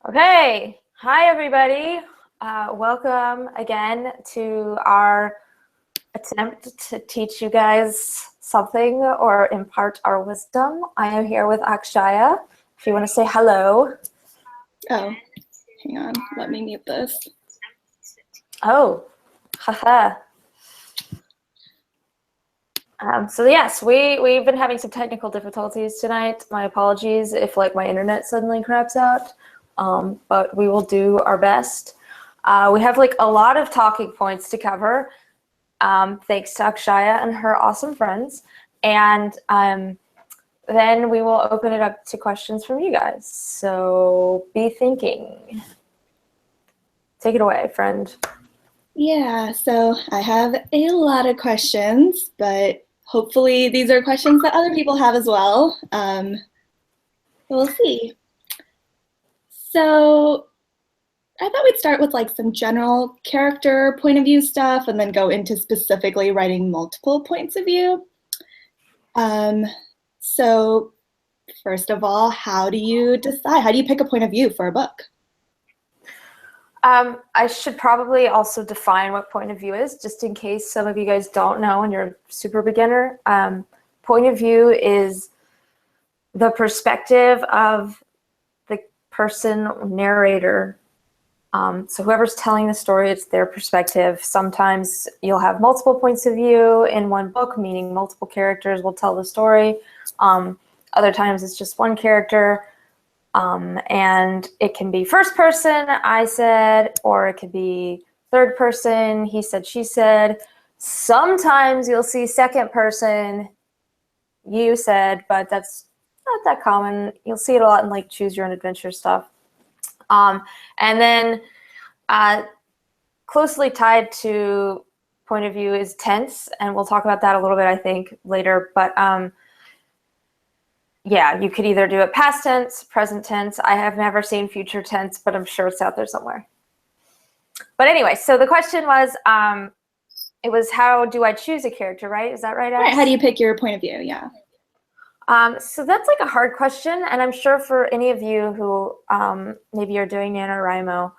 Okay, hi everybody. Welcome again to our attempt to teach you guys something or impart our wisdom. I am here with Akshaya. If you want to say hello. Oh, hang on. Let me mute this. Oh, haha. So yes, we've been having some technical difficulties tonight. My apologies if my internet suddenly craps out, but we will do our best. We have a lot of talking points to cover, thanks to Akshaya and her awesome friends, and then we will open it up to questions from you guys. So be thinking. Take it away, friend. Yeah, so I have a lot of questions, but hopefully these are questions that other people have as well. We'll see. So I thought we'd start with some general character point of view stuff and then go into specifically writing multiple points of view. So first of all, how do you decide? How do you pick a point of view for a book? I should probably also define what point of view is, just in case some of you guys don't know and you're super beginner. Point of view is the perspective of the person narrator. So whoever's telling the story, it's their perspective. Sometimes you'll have multiple points of view in one book, meaning multiple characters will tell the story. Other times it's just one character. And it can be first person, I said, or it could be third person, he said, she said. Sometimes you'll see second person, you said, but that's not that common. You'll see it a lot in choose your own adventure stuff. And then closely tied to point of view is tense, and we'll talk about that a little bit, I think, later. But yeah, you could either do it past tense, present tense. I have never seen future tense, but I'm sure it's out there somewhere. But anyway, so the question was, it was how do I choose a character, right? Is that right, Ash? Right, how do you pick your point of view? Yeah. So that's a hard question, and I'm sure for any of you who maybe you're doing NaNoWriMo,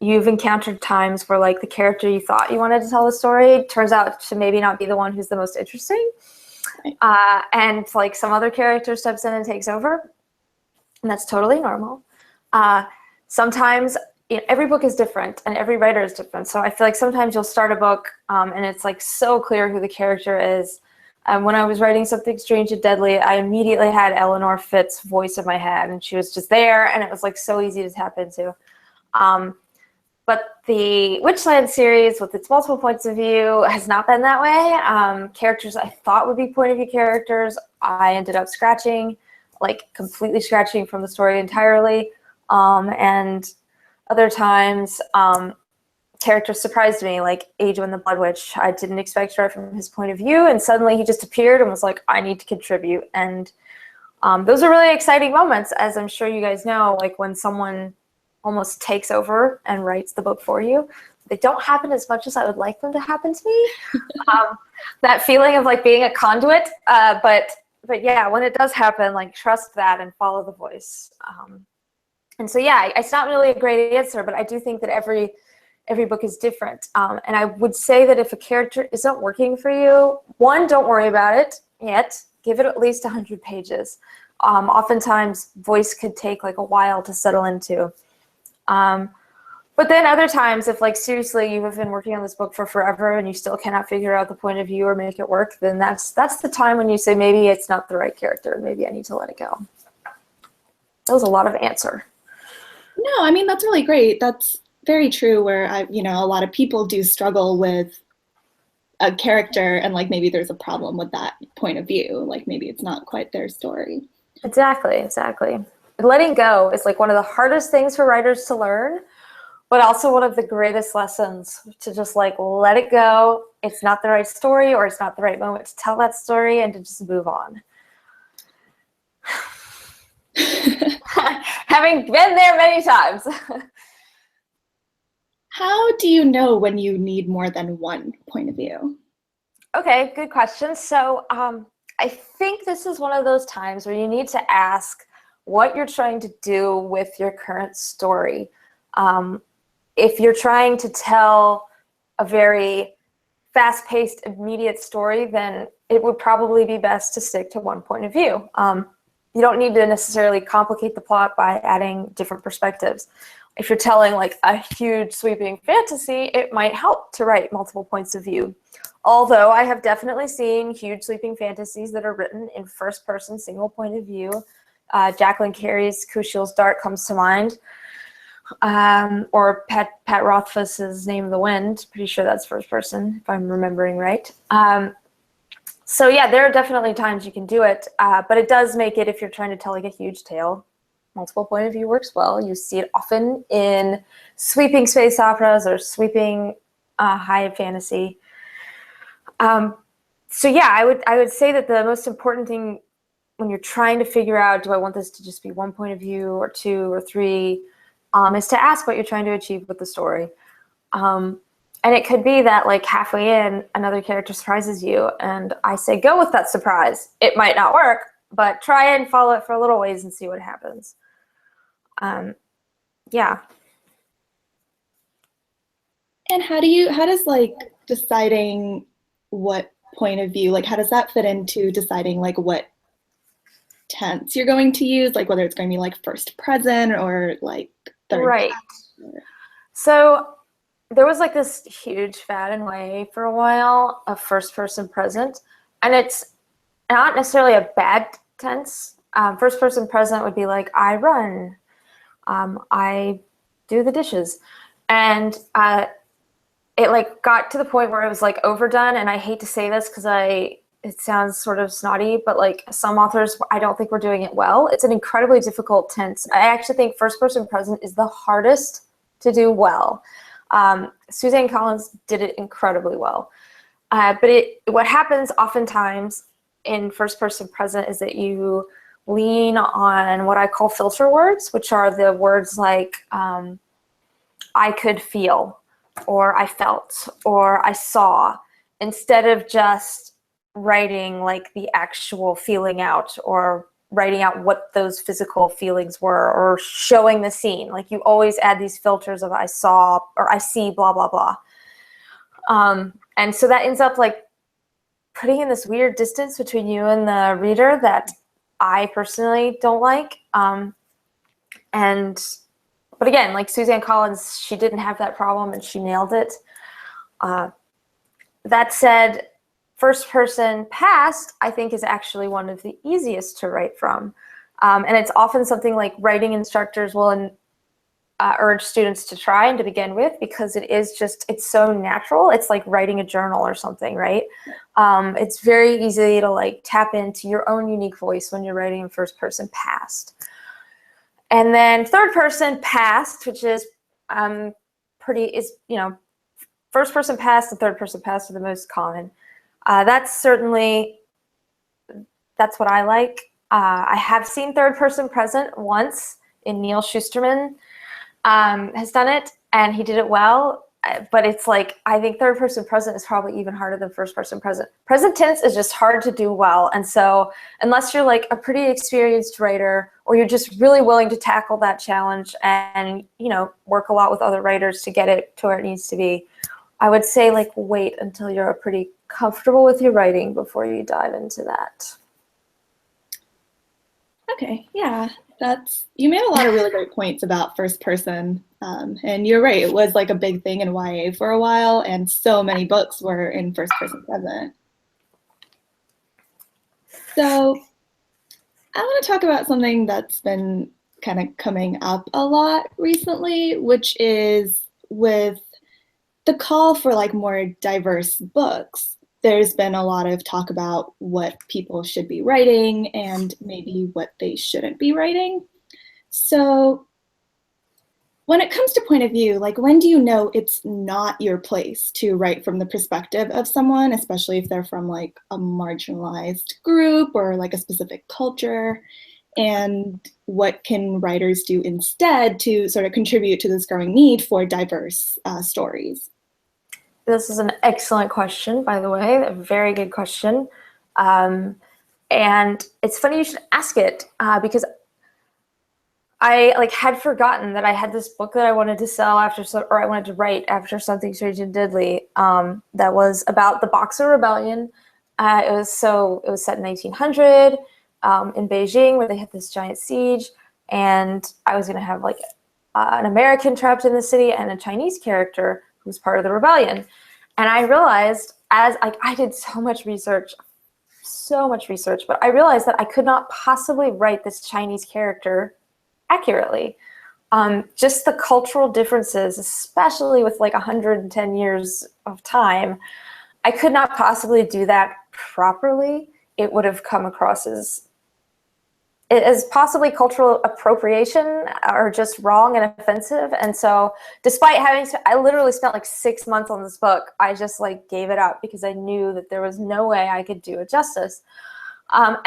you've encountered times where the character you thought you wanted to tell the story turns out to maybe not be the one who's the most interesting. And some other character steps in and takes over, and that's totally normal. Sometimes every book is different and every writer is different. So I feel sometimes you'll start a book and it's so clear who the character is. When I was writing Something Strange and Deadly, I immediately had Eleanor Fitz's voice in my head, and she was just there, and it was so easy to tap into. But the Witchland series, with its multiple points of view, has not been that way. Characters I thought would be point of view characters, I ended up scratching, completely scratching from the story entirely. And other times, characters surprised me, like Ajo and the Blood Witch. I didn't expect to write from his point of view, and suddenly he just appeared and was like, I need to contribute. And those are really exciting moments, as I'm sure you guys know, when someone almost takes over and writes the book for you. They don't happen as much as I would like them to happen to me. That feeling of being a conduit, but yeah, when it does happen, trust that and follow the voice. And so yeah, it's not really a great answer, but I do think that every book is different. And I would say that if a character isn't working for you, one, don't worry about it yet. Give it at least 100 pages. Oftentimes, voice could take a while to settle into. But then other times, if seriously you have been working on this book for forever and you still cannot figure out the point of view or make it work, then that's the time when you say, maybe it's not the right character. Maybe I need to let it go. That was a lot of answer. No, I mean, that's really great. That's very true, where a lot of people do struggle with a character and maybe there's a problem with that point of view. Maybe it's not quite their story. Exactly. Letting go is one of the hardest things for writers to learn, but also one of the greatest lessons, to just let it go. It's not the right story, or it's not the right moment to tell that story, and to just move on. Having been there many times. How do you know when you need more than one point of view? Okay, good question. So I think this is one of those times where you need to ask, what you're trying to do with your current story. If you're trying to tell a very fast-paced, immediate story, then it would probably be best to stick to one point of view. You don't need to necessarily complicate the plot by adding different perspectives. If you're telling like a huge sweeping fantasy, it might help to write multiple points of view. Although I have definitely seen huge sweeping fantasies that are written in first-person, single point of view. Jacqueline Carey's Kushiel's Dart comes to mind. Or Pat Rothfuss's Name of the Wind. Pretty sure that's first person, if I'm remembering right. So yeah, there are definitely times you can do it, but it does make it, if you're trying to tell like a huge tale, multiple point of view works well. You see it often in sweeping space operas or sweeping high fantasy. So yeah, I would say that the most important thing when you're trying to figure out, do I want this to just be one point of view or two or three, is to ask what you're trying to achieve with the story. And it could be that like halfway in, another character surprises you, and I say, go with that surprise. It might not work, but try and follow it for a little ways and see what happens. Yeah. And how does like deciding what point of view, like how does that fit into deciding like what tense you're going to use, like whether it's going to be like first present or like third? Right. So there was like this huge fad in YA for a while of first person present, and it's not necessarily a bad tense. First person present would be like, I run, I do the dishes. And it like got to the point where it was like overdone, and I hate to say this because it sounds sort of snotty, but like some authors, I don't think we're doing it well. It's an incredibly difficult tense. I actually think first person present is the hardest to do well. Suzanne Collins did it incredibly well. But what happens oftentimes in first person present is that you lean on what I call filter words, which are the words like I could feel, or I felt, or I saw, instead of just writing like the actual feeling out or writing out what those physical feelings were or showing the scene. Like you always add these filters of I saw or I see blah, blah, blah. And so that ends up like putting in this weird distance between you and the reader that I personally don't like. But again, like Suzanne Collins, she didn't have that problem and she nailed it. That said, first person past, I think, is actually one of the easiest to write from. And it's often something like writing instructors will urge students to try and to begin with, because it's so natural. It's like writing a journal or something, right? It's very easy to like tap into your own unique voice when you're writing in first person past. And then third person past, which is first person past and third person past are the most common. That's what I like. I have seen third person present once in Neil Shusterman has done it, and he did it well. But it's like, I think third person present is probably even harder than first person present. Present tense is just hard to do well. And so unless you're like a pretty experienced writer, or you're just really willing to tackle that challenge and, work a lot with other writers to get it to where it needs to be, I would say like wait until you're pretty comfortable with your writing before you dive into that. Okay, yeah, you made a lot of really great points about first person, and you're right, it was like a big thing in YA for a while, and so many books were in first person present. So I want to talk about something that's been kind of coming up a lot recently, which is with the call for like more diverse books. There's been a lot of talk about what people should be writing and maybe what they shouldn't be writing. So when it comes to point of view, like when do you know it's not your place to write from the perspective of someone, especially if they're from like a marginalized group or like a specific culture? And what can writers do instead to sort of contribute to this growing need for diverse stories? This is an excellent question, by the way, a very good question. And it's funny you should ask it because I like had forgotten that I had this book that I wanted to sell after or I wanted to write after Something Strange and Deadly, that was about the Boxer Rebellion. It was set in 1900, in Beijing, where they had this giant siege, and I was going to have like an American trapped in the city and a Chinese character who was part of the rebellion. And I realized, as like I did so much research, but I realized that I could not possibly write this Chinese character accurately. Just the cultural differences, especially with like 110 years of time, I could not possibly do that properly. It would have come across as possibly cultural appropriation or just wrong and offensive. And so despite I literally spent like 6 months on this book, I just like gave it up because I knew that there was no way I could do it justice. And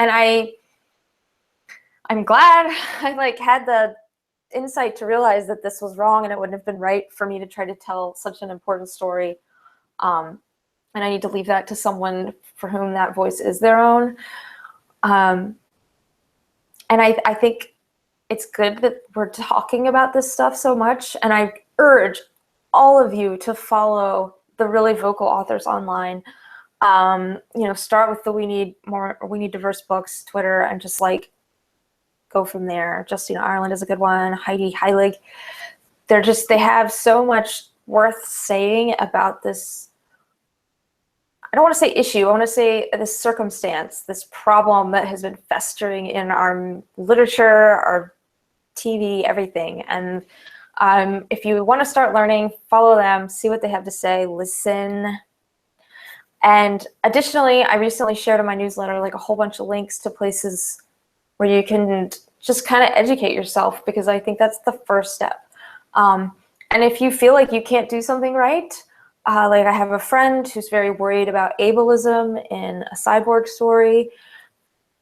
I'm glad I like had the insight to realize that this was wrong and it wouldn't have been right for me to try to tell such an important story. And I need to leave that to someone for whom that voice is their own. And I think it's good that we're talking about this stuff so much. And I urge all of you to follow the really vocal authors online. Start with the We Need Diverse Books Twitter and just like go from there. Justina Ireland is a good one. Heidi Heilig. They have so much worth saying about this. I don't want to say issue. I want to say this circumstance, this problem that has been festering in our literature, our TV, everything. And if you want to start learning, follow them, see what they have to say, listen. And additionally, I recently shared in my newsletter like a whole bunch of links to places where you can just kind of educate yourself, because I think that's the first step. And if you feel like you can't do something right, like I have a friend who's very worried about ableism in a cyborg story,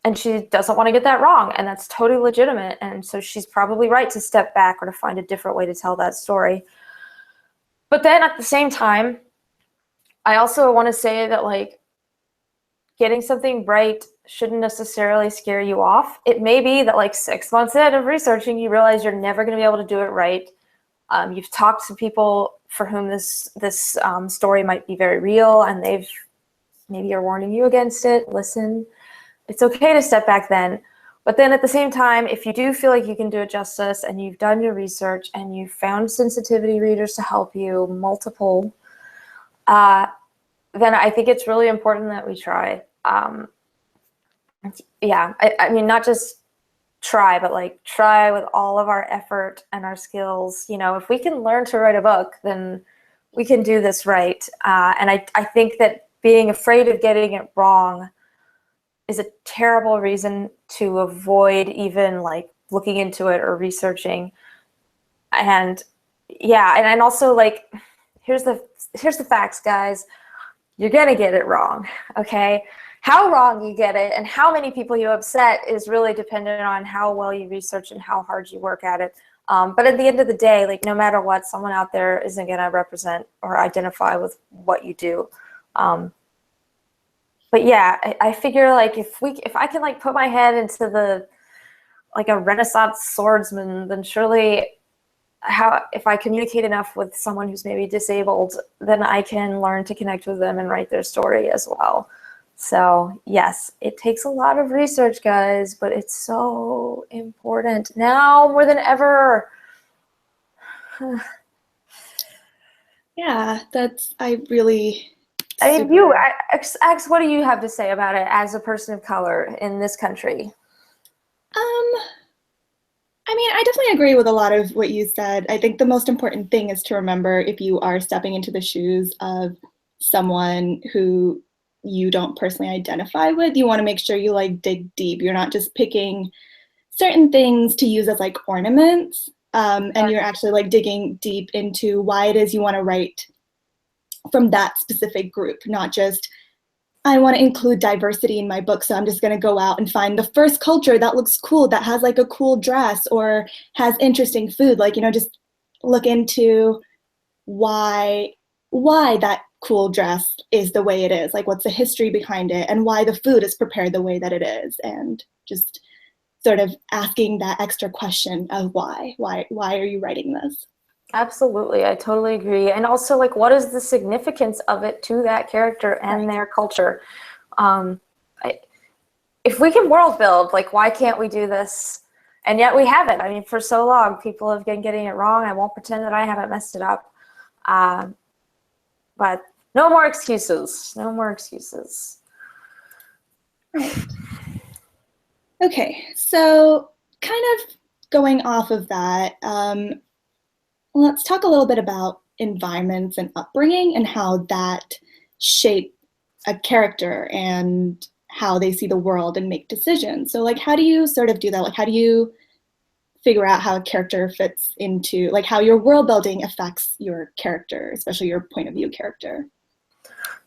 and she doesn't want to get that wrong, and that's totally legitimate. And so she's probably right to step back or to find a different way to tell that story. But then at the same time, I also want to say that like getting something right shouldn't necessarily scare you off. It may be that like 6 months in of researching, you realize you're never going to be able to do it right. You've talked to people for whom this story might be very real, and they've maybe are warning you against it. Listen, it's okay to step back then. But then at the same time, if you do feel like you can do it justice and you've done your research and you've found sensitivity readers to help you, multiple, then I think it's really important that we try. I mean, not just try, but like try with all of our effort and our skills. If we can learn to write a book, then we can do this right. And I think that being afraid of getting it wrong is a terrible reason to avoid even like looking into it or researching. And and also like, here's the facts, guys. You're gonna get it wrong, okay? How wrong you get it and how many people you upset is really dependent on how well you research and how hard you work at it. But at the end of the day, like no matter what, someone out there isn't gonna represent or identify with what you do. But yeah, I figure like if I can like put my head into the like a Renaissance swordsman, then surely if I communicate enough with someone who's maybe disabled, then I can learn to connect with them and write their story as well. So yes, it takes a lot of research, guys, but it's so important now more than ever. Yeah, I mean, X, what do you have to say about it as a person of color in this country? I mean, I definitely agree with a lot of what you said. I think the most important thing is to remember, if you are stepping into the shoes of someone who you don't personally identify with, you want to make sure you like dig deep. You're not just picking certain things to use as like ornaments, and you're actually like digging deep into why it is you want to write from that specific group, not just, I want to include diversity in my book, so I'm just going to go out and find the first culture that looks cool, that has like a cool dress or has interesting food. Like, just look into why that cool dress is the way it is, like what's the history behind it and why the food is prepared the way that it is, and just sort of asking that extra question of why are you writing this? Absolutely, I totally agree. And also, like, what is the significance of it to that character and their culture? Um, I, if we can world build, like, why can't we do this? And yet we haven't. I mean, for so long, people have been getting it wrong. I won't pretend that I haven't messed it up. But no more excuses. No more excuses. Right. Okay, so kind of going off of that, let's talk a little bit about environments and upbringing and how that shape a character and how they see the world and make decisions. So like, how do you sort of do that? Like, how do you figure out how a character fits into, like, how your world building affects your character, especially your point of view character?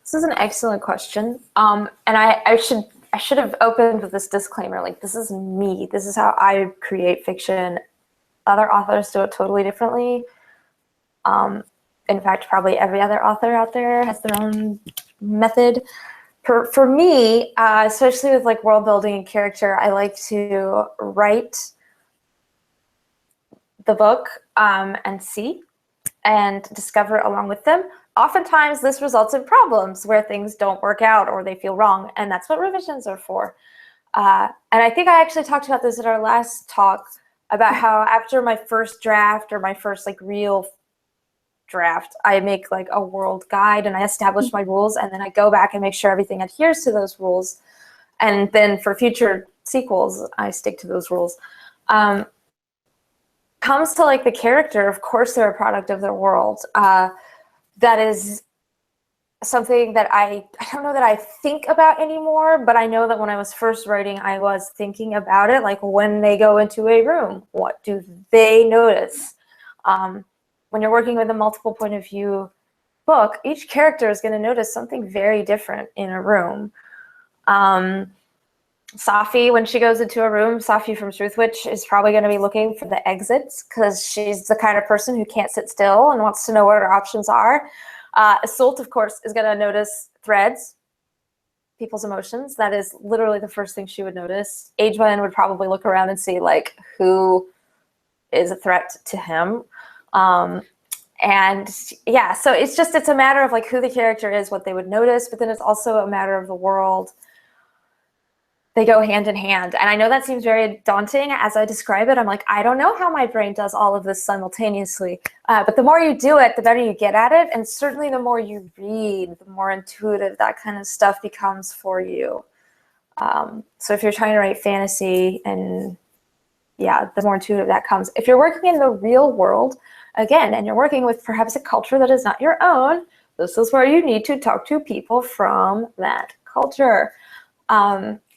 This is an excellent question. And I should have opened with this disclaimer. Like, this is me. This is how I create fiction. Other authors do it totally differently. In fact, probably every other author out there has their own method. For me, especially with like world building and character, I like to write the book and see and discover along with them. Oftentimes, this results in problems where things don't work out or they feel wrong, and that's what revisions are for. And I think I actually talked about this at our last talk about how after my first draft or my first like real draft, I make like a world guide and I establish my rules, and then I go back and make sure everything adheres to those rules. And then for future sequels, I stick to those rules. Comes to like the character, of course, they're a product of their world. That is something that I don't know that I think about anymore, but I know that when I was first writing, I was thinking about it. Like when they go into a room, what do they notice? When you're working with a multiple point of view book, each character is going to notice something very different in a room. Safi, when she goes into a room, Safi from Truthwitch is probably going to be looking for the exits because she's the kind of person who can't sit still and wants to know what her options are. Assault, of course, is going to notice threads, people's emotions. That is literally the first thing she would notice. Ageman would probably look around and see like who is a threat to him. And yeah, so it's a matter of like who the character is, what they would notice, but then it's also a matter of the world. They go hand in hand. And I know that seems very daunting as I describe it. I'm like, I don't know how my brain does all of this simultaneously. But the more you do it, the better you get at it. And certainly the more you read, the more intuitive that kind of stuff becomes for you. So if you're trying to write fantasy, and yeah, the more intuitive that comes. If you're working in the real world, again, and you're working with perhaps a culture that is not your own, this is where you need to talk to people from that culture.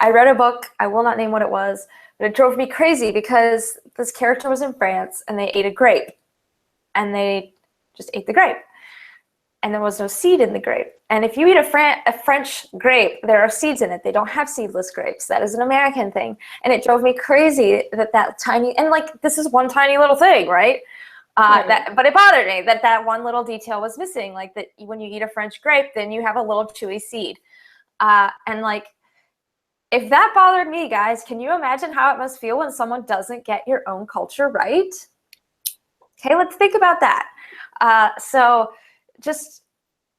I read a book, I will not name what it was, but it drove me crazy because this character was in France and they ate a grape. And they just ate the grape. And there was no seed in the grape. And if you eat a French grape, there are seeds in it. They don't have seedless grapes. That is an American thing. And it drove me crazy that tiny, and like this is one tiny little thing, right? But it bothered me that one little detail was missing. Like that when you eat a French grape, then you have a little chewy seed. And like, if that bothered me, guys, can you imagine how it must feel when someone doesn't get your own culture right? Okay, let's think about that. So just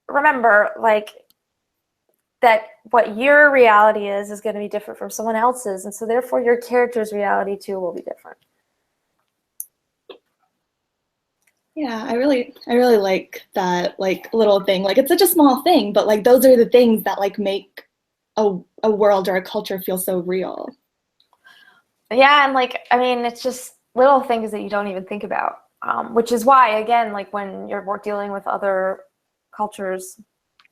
remember, like, that what your reality is going to be different from someone else's, and so therefore your character's reality too will be different. Yeah, I really like that like little thing. Like it's such a small thing, but like those are the things that like make a world or a culture feel so real. Yeah, and like, I mean, it's just little things that you don't even think about, which is why, again, like when you're dealing with other cultures,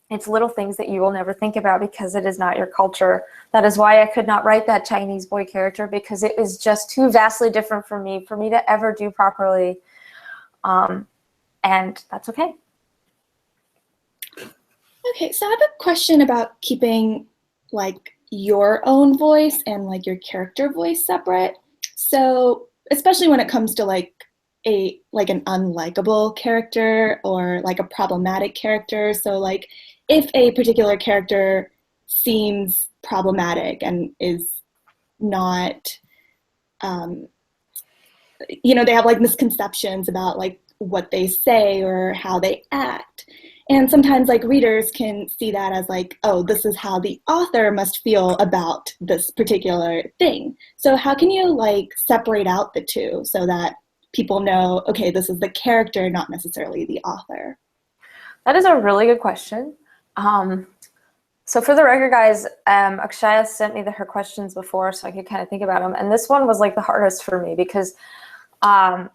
it's little things that you will never think about because it is not your culture. That is why I could not write that Chinese boy character, because it is just too vastly different for me to ever do properly. And that's okay. Okay, so I have a question about keeping like your own voice and like your character voice separate. So especially when it comes to like an unlikable character or like a problematic character. So like if a particular character seems problematic and is not you know, they have like misconceptions about like what they say or how they act. And sometimes like readers can see that as like, oh, this is how the author must feel about this particular thing. So how can you like separate out the two so that people know, okay, this is the character, not necessarily the author? That is a really good question. So for the record, guys, Akshaya sent me her questions before so I could kind of think about them. And this one was like the hardest for me because it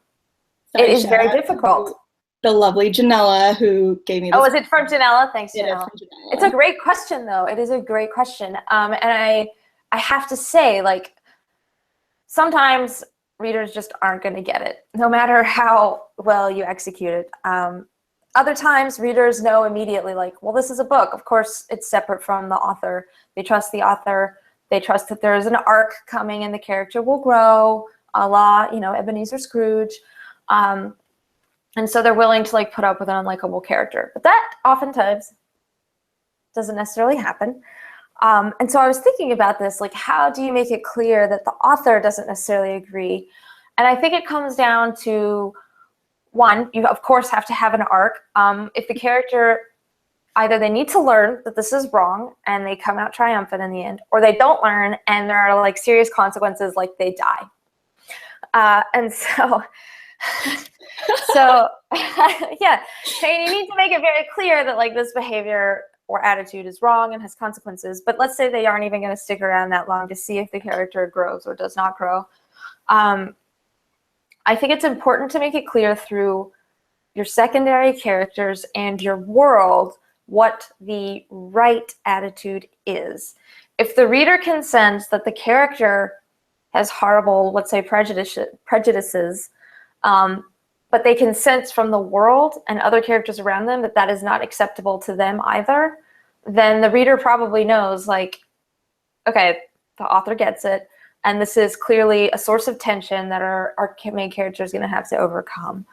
is very difficult. The lovely Janella who gave me this. Oh, is it from Janella? Thanks, Janella. It is from Janella. It's a great question, though. It is a great question. And I have to say, like, sometimes readers just aren't going to get it, no matter how well you execute it. Other times, readers know immediately, like, well, this is a book. Of course, it's separate from the author. They trust the author. They trust that there's an arc coming and the character will grow, a la, you know, Ebenezer Scrooge. And so they're willing to like put up with an unlikable character. But that oftentimes doesn't necessarily happen. And so I was thinking about this, like, how do you make it clear that the author doesn't necessarily agree? And I think it comes down to, one, you of course have to have an arc. If the character, either they need to learn that this is wrong and they come out triumphant in the end, or they don't learn and there are like serious consequences, like they die. And so... So yeah, so you need to make it very clear that like this behavior or attitude is wrong and has consequences. But let's say they aren't even going to stick around that long to see if the character grows or does not grow. I think it's important to make it clear through your secondary characters and your world what the right attitude is. If the reader can sense that the character has horrible, let's say, prejudices, but they can sense from the world and other characters around them that that is not acceptable to them either, then the reader probably knows, like, okay, the author gets it, and this is clearly a source of tension that our main character is going to have to overcome.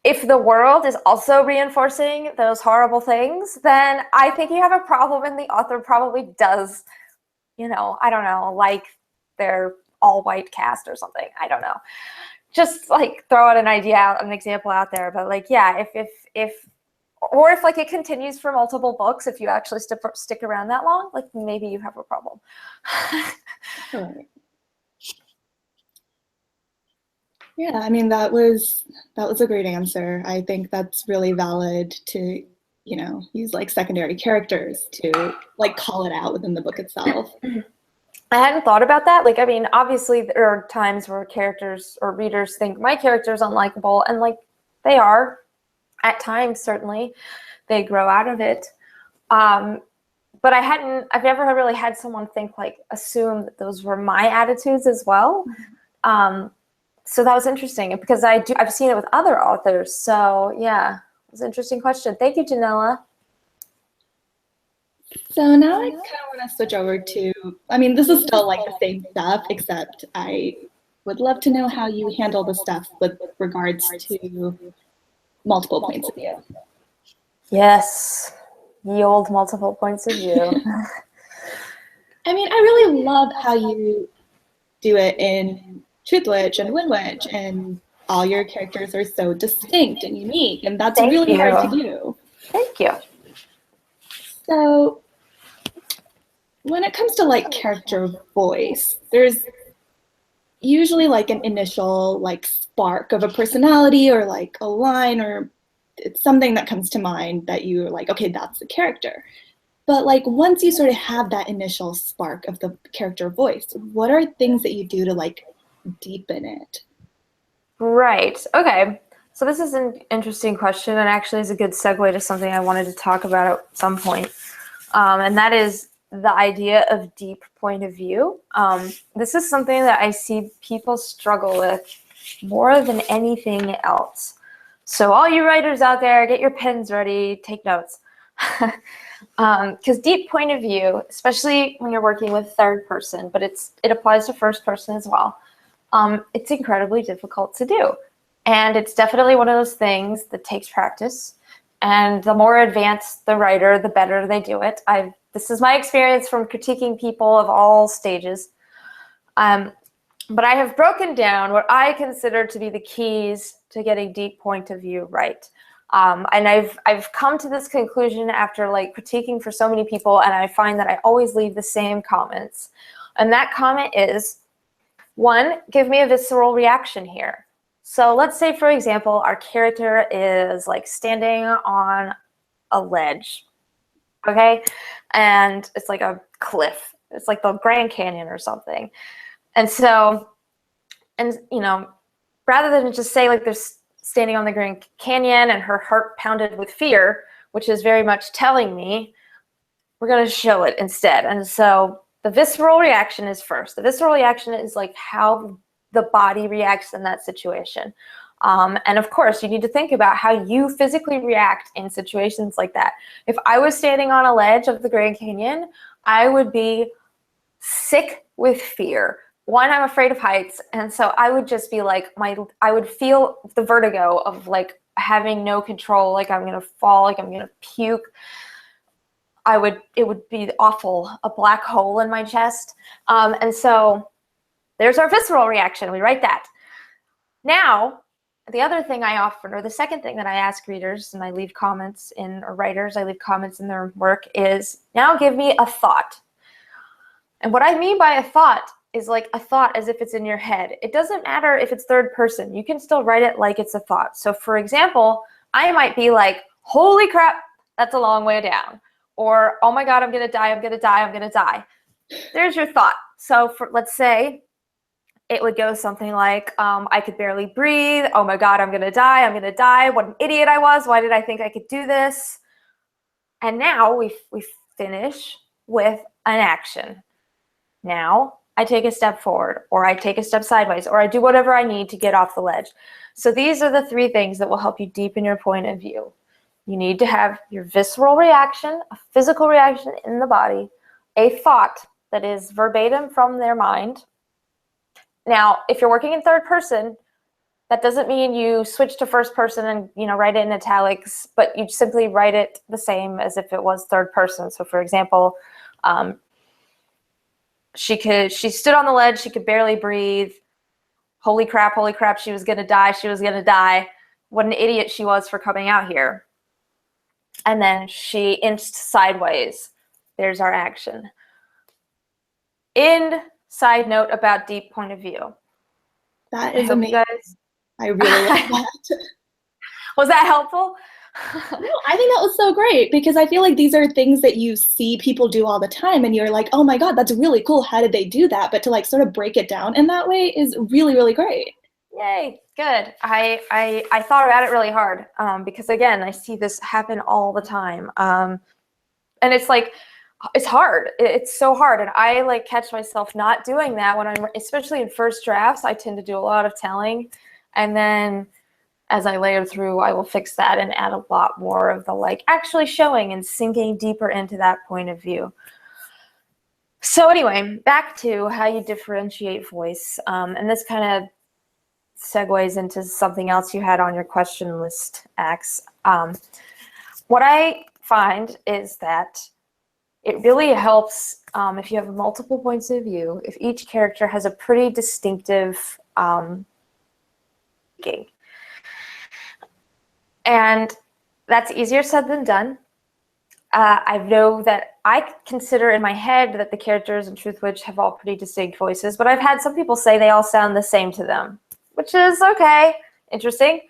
If the world is also reinforcing those horrible things, then I think you have a problem, and the author probably does, you know, I don't know, like their all-white cast or something. I don't know. Just like throw out an example out there. But like, yeah, if like it continues for multiple books, if you actually stick around that long, like maybe you have a problem. Yeah, I mean, that was a great answer. I think that's really valid to, you know, use like secondary characters to like call it out within the book itself. I hadn't thought about that. Like, I mean, obviously there are times where characters or readers think my character's unlikable, and like they are at times, certainly. They grow out of it. But I've never really had someone assume that those were my attitudes as well. So that was interesting because I've seen it with other authors. So yeah, it was an interesting question. Thank you, Janella. So now I kind of want to switch over to, I mean, this is still like the same stuff, except I would love to know how you handle the stuff with regards to multiple points of view. Yes, the old multiple points of view. I mean, I really love how you do it in Truthwitch and Winwitch, and all your characters are so distinct and unique, and that's really hard to do. Thank you. So when it comes to like character voice, there's usually like an initial like spark of a personality or like a line, or it's something that comes to mind that you're like, okay, that's the character. But like once you sort of have that initial spark of the character voice, what are things that you do to like deepen it? Right. Okay. So this is an interesting question, and actually is a good segue to something I wanted to talk about at some point. And that is the idea of deep point of view. This is something that I see people struggle with more than anything else. So all you writers out there, get your pens ready, take notes. Because deep point of view, especially when you're working with third person, but it applies to first person as well, it's incredibly difficult to do. And it's definitely one of those things that takes practice. And the more advanced the writer, the better they do it. This is my experience from critiquing people of all stages. But I have broken down what I consider to be the keys to getting deep point of view right. And I've come to this conclusion after like critiquing for so many people, and I find that I always leave the same comments. And that comment is, one, give me a visceral reaction here. So let's say, for example, our character is like standing on a ledge, okay? And it's like a cliff. It's like the Grand Canyon or something. And so, and you know, rather than just say like they're standing on the Grand Canyon and her heart pounded with fear, which is very much telling me, we're going to show it instead. And so the visceral reaction is first. The visceral reaction is like how the body reacts in that situation. And of course, you need to think about how you physically react in situations like that. If I was standing on a ledge of the Grand Canyon, I would be sick with fear. One, I'm afraid of heights, and so I would just be like, I would feel the vertigo of like having no control, like I'm gonna fall, like I'm gonna puke. It would be awful, a black hole in my chest. And so there's our visceral reaction, we write that. Now, the other thing I offer, or the second thing that I ask readers, and I leave comments in, or writers, I leave comments in their work, is now give me a thought. And what I mean by a thought is like a thought as if it's in your head. It doesn't matter if it's third person. You can still write it like it's a thought. So for example, I might be like, holy crap, that's a long way down. Or, oh my God, I'm gonna die, I'm gonna die, I'm gonna die. There's your thought. So let's say it would go something like, I could barely breathe. Oh my God, I'm gonna die, I'm gonna die. What an idiot I was. Why did I think I could do this? And now we finish with an action. Now I take a step forward, or I take a step sideways, or I do whatever I need to get off the ledge. So these are the three things that will help you deepen your point of view. You need to have your visceral reaction, a physical reaction in the body, a thought that is verbatim from their mind. Now, if you're working in third person, that doesn't mean you switch to first person and write it in italics, but you simply write it the same as if it was third person. So for example, she stood on the ledge, she could barely breathe. Holy crap, she was gonna die, she was gonna die. What an idiot she was for coming out here. And then she inched sideways. There's our action. Side note about deep point of view. That is amazing. I really like that. Was that helpful? No, I think that was so great, because I feel like these are things that you see people do all the time and you're like, oh my God, that's really cool. How did they do that? But to like sort of break it down in that way is really, really great. Yay, good. I thought about it really hard because again, I see this happen all the time. And it's like, it's hard. It's so hard. And I like catch myself not doing that when I'm, especially in first drafts, I tend to do a lot of telling. And then as I layer through, I will fix that and add a lot more of the like actually showing and sinking deeper into that point of view. So anyway, back to how you differentiate voice. And this kind of segues into something else you had on your question list, Ax. What I find is that it really helps if you have multiple points of view, if each character has a pretty distinctive thinking. And that's easier said than done. I know that I consider in my head that the characters in Truthwitch have all pretty distinct voices, but I've had some people say they all sound the same to them, which is okay, interesting.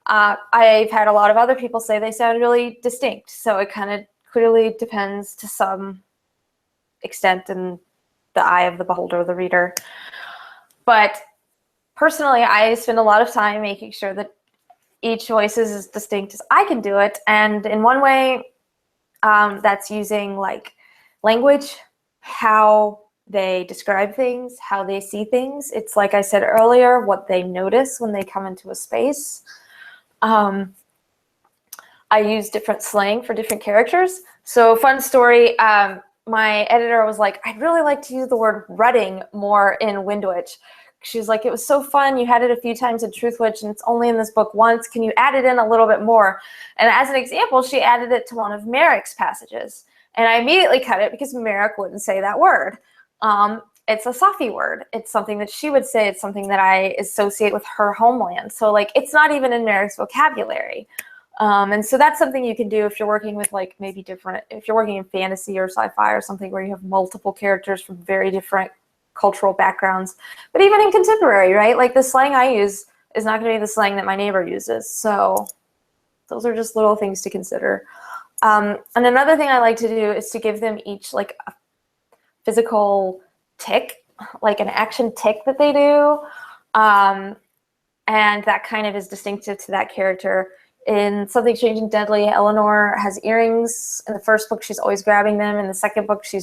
I've had a lot of other people say they sound really distinct, so it kind of clearly depends to some extent in the eye of the beholder, the reader. But personally, I spend a lot of time making sure that each voice is as distinct as I can do it, and in one way, that's using like language, how they describe things, how they see things. It's like I said earlier, what they notice when they come into a space. I use different slang for different characters. So fun story, my editor was like, I'd really like to use the word rutting more in Windwitch. She's like, it was so fun. You had it a few times in Truthwitch and it's only in this book once. Can you add it in a little bit more? And as an example, she added it to one of Merrick's passages. And I immediately cut it because Merrick wouldn't say that word. it's a Safi word. It's something that she would say. It's something that I associate with her homeland. So like, it's not even in Merrick's vocabulary. And so that's something you can do if you're working with like maybe different, if you're working in fantasy or sci-fi or something where you have multiple characters from very different cultural backgrounds. But even in contemporary, right? Like the slang I use is not going to be the slang that my neighbor uses. So those are just little things to consider. And another thing I like to do is to give them each like a physical tick, like an action tick that they do. And that kind of is distinctive to that character. In Something Strange and Deadly, Eleanor has earrings. In the first book, she's always grabbing them. In the second book, she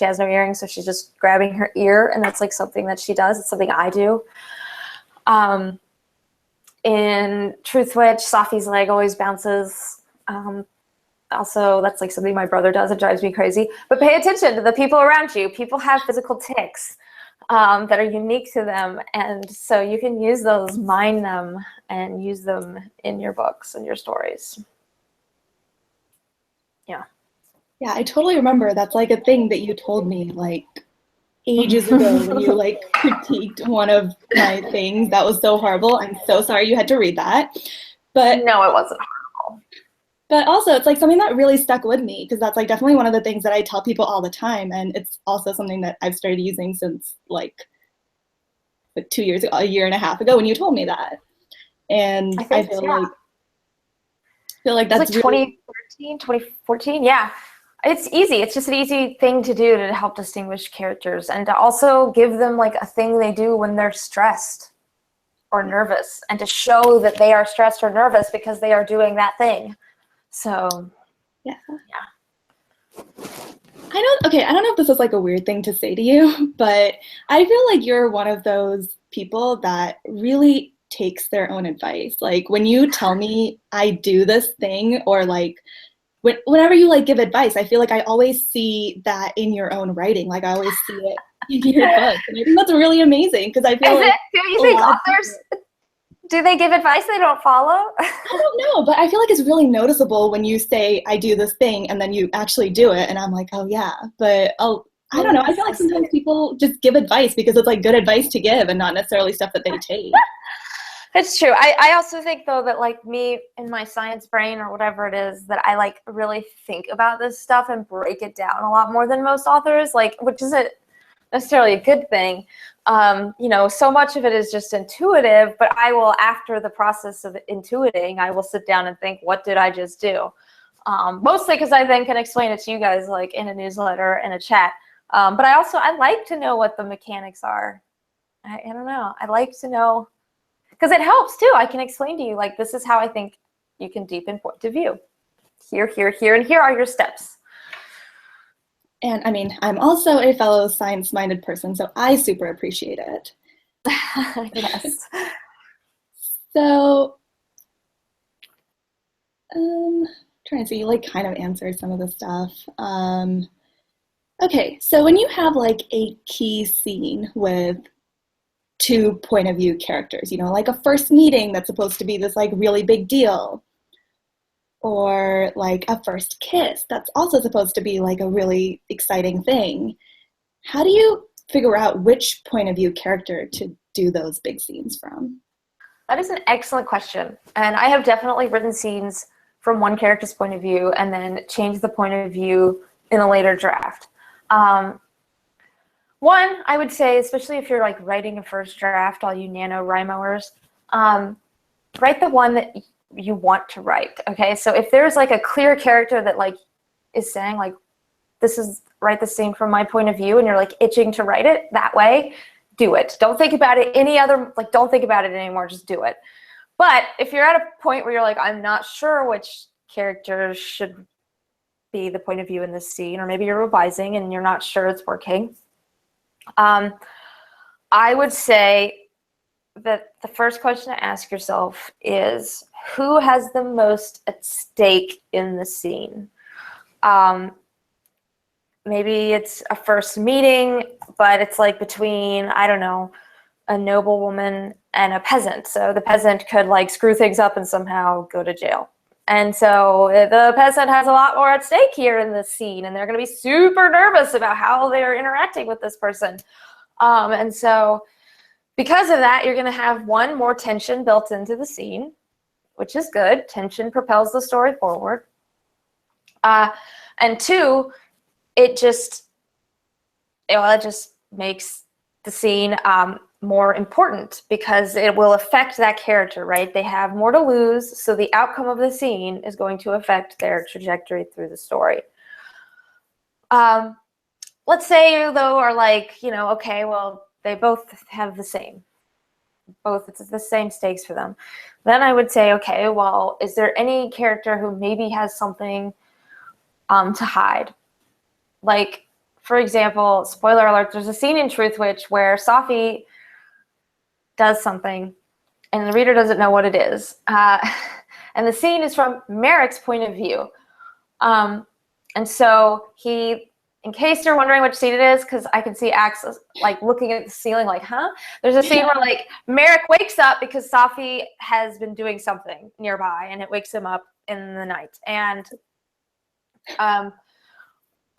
has no earrings, so she's just grabbing her ear, and that's like something that she does. It's something I do. In Truth Witch, Safi's leg always bounces. Also, that's like something my brother does. It drives me crazy. But pay attention to the people around you. People have physical tics that are unique to them. And so you can use those, mine them, and use them in your books and your stories. Yeah. Yeah, I totally remember. That's like a thing that you told me like ages ago when you like critiqued one of my things. That was so horrible. I'm so sorry you had to read that. But no, it wasn't horrible. But also, it's like something that really stuck with me because that's like definitely one of the things that I tell people all the time, and it's also something that I've started using since like 2 years ago, a year and a half ago when you told me that. And I feel like that's like really 2013, 2014. Yeah. It's easy. It's just an easy thing to do to help distinguish characters and to also give them like a thing they do when they're stressed or nervous and to show that they are stressed or nervous because they are doing that thing. So, yeah. I don't know if this is like a weird thing to say to you, but I feel like you're one of those people that really takes their own advice. Like when you tell me I do this thing or like whenever you like give advice, I feel like I always see that in your own writing. Like I always see it in your book. And I think that's really amazing because I feel like do you think authors do they give advice they don't follow? I don't know, but I feel like it's really noticeable when you say I do this thing and then you actually do it and I'm like, oh yeah. But I don't know. I feel like sometimes people just give advice because it's like good advice to give and not necessarily stuff that they take. It's true. I also think though that like me in my science brain or whatever it is that I like really think about this stuff and break it down a lot more than most authors, like, which isn't necessarily a good thing. You know, so much of it is just intuitive, but I will, after the process of intuiting, I will sit down and think, what did I just do? Mostly because I then can explain it to you guys like in a newsletter and a chat. But I like to know what the mechanics are. I don't know. I like to know because it helps too. I can explain to you like, this is how I think you can deepen point of view. Here, here, here, and here are your steps. And I mean, I'm also a fellow science-minded person, so I super appreciate it. Yes. So, trying to see, you like kind of answered some of the stuff. Okay, so when you have like a key scene with two point of view characters, you know, like a first meeting that's supposed to be this like really big deal, or like a first kiss that's also supposed to be like a really exciting thing. How do you figure out which point of view character to do those big scenes from? That is an excellent question. And I have definitely written scenes from one character's point of view and then changed the point of view in a later draft. One, I would say, especially if you're like writing a first draft, all you NaNoWriMoers, write the one that you want to write. Okay, so if there's like a clear character that like is saying like, this is write the scene from my point of view, and you're like itching to write it that way, do it. Don't think about it don't think about it anymore, just do it. But if you're at a point where you're like, I'm not sure which character should be the point of view in this scene, or maybe you're revising and you're not sure it's working, I would say that the first question to ask yourself is, who has the most at stake in the scene? Maybe it's a first meeting, but it's like between, I don't know, a noblewoman and a peasant. So the peasant could like screw things up and somehow go to jail. And so the peasant has a lot more at stake here in this scene, and they're going to be super nervous about how they're interacting with this person. And so because of that, you're going to have one, more tension built into the scene, which is good. Tension propels the story forward. And two, it just makes the scene more important because it will affect that character, right? They have more to lose, so the outcome of the scene is going to affect their trajectory through the story. Let's say you, though, are like, okay, well, they both have the same. It's the same stakes for them. Then I would say, okay, well, is there any character who maybe has something to hide? Like, for example, spoiler alert, there's a scene in Truth Witch where Safi does something and the reader doesn't know what it is. And the scene is from Merrick's point of view. And so in case you're wondering which scene it is, because I can see Axe like looking at the ceiling like, huh? There's a scene where like Merrick wakes up because Safi has been doing something nearby and it wakes him up in the night. And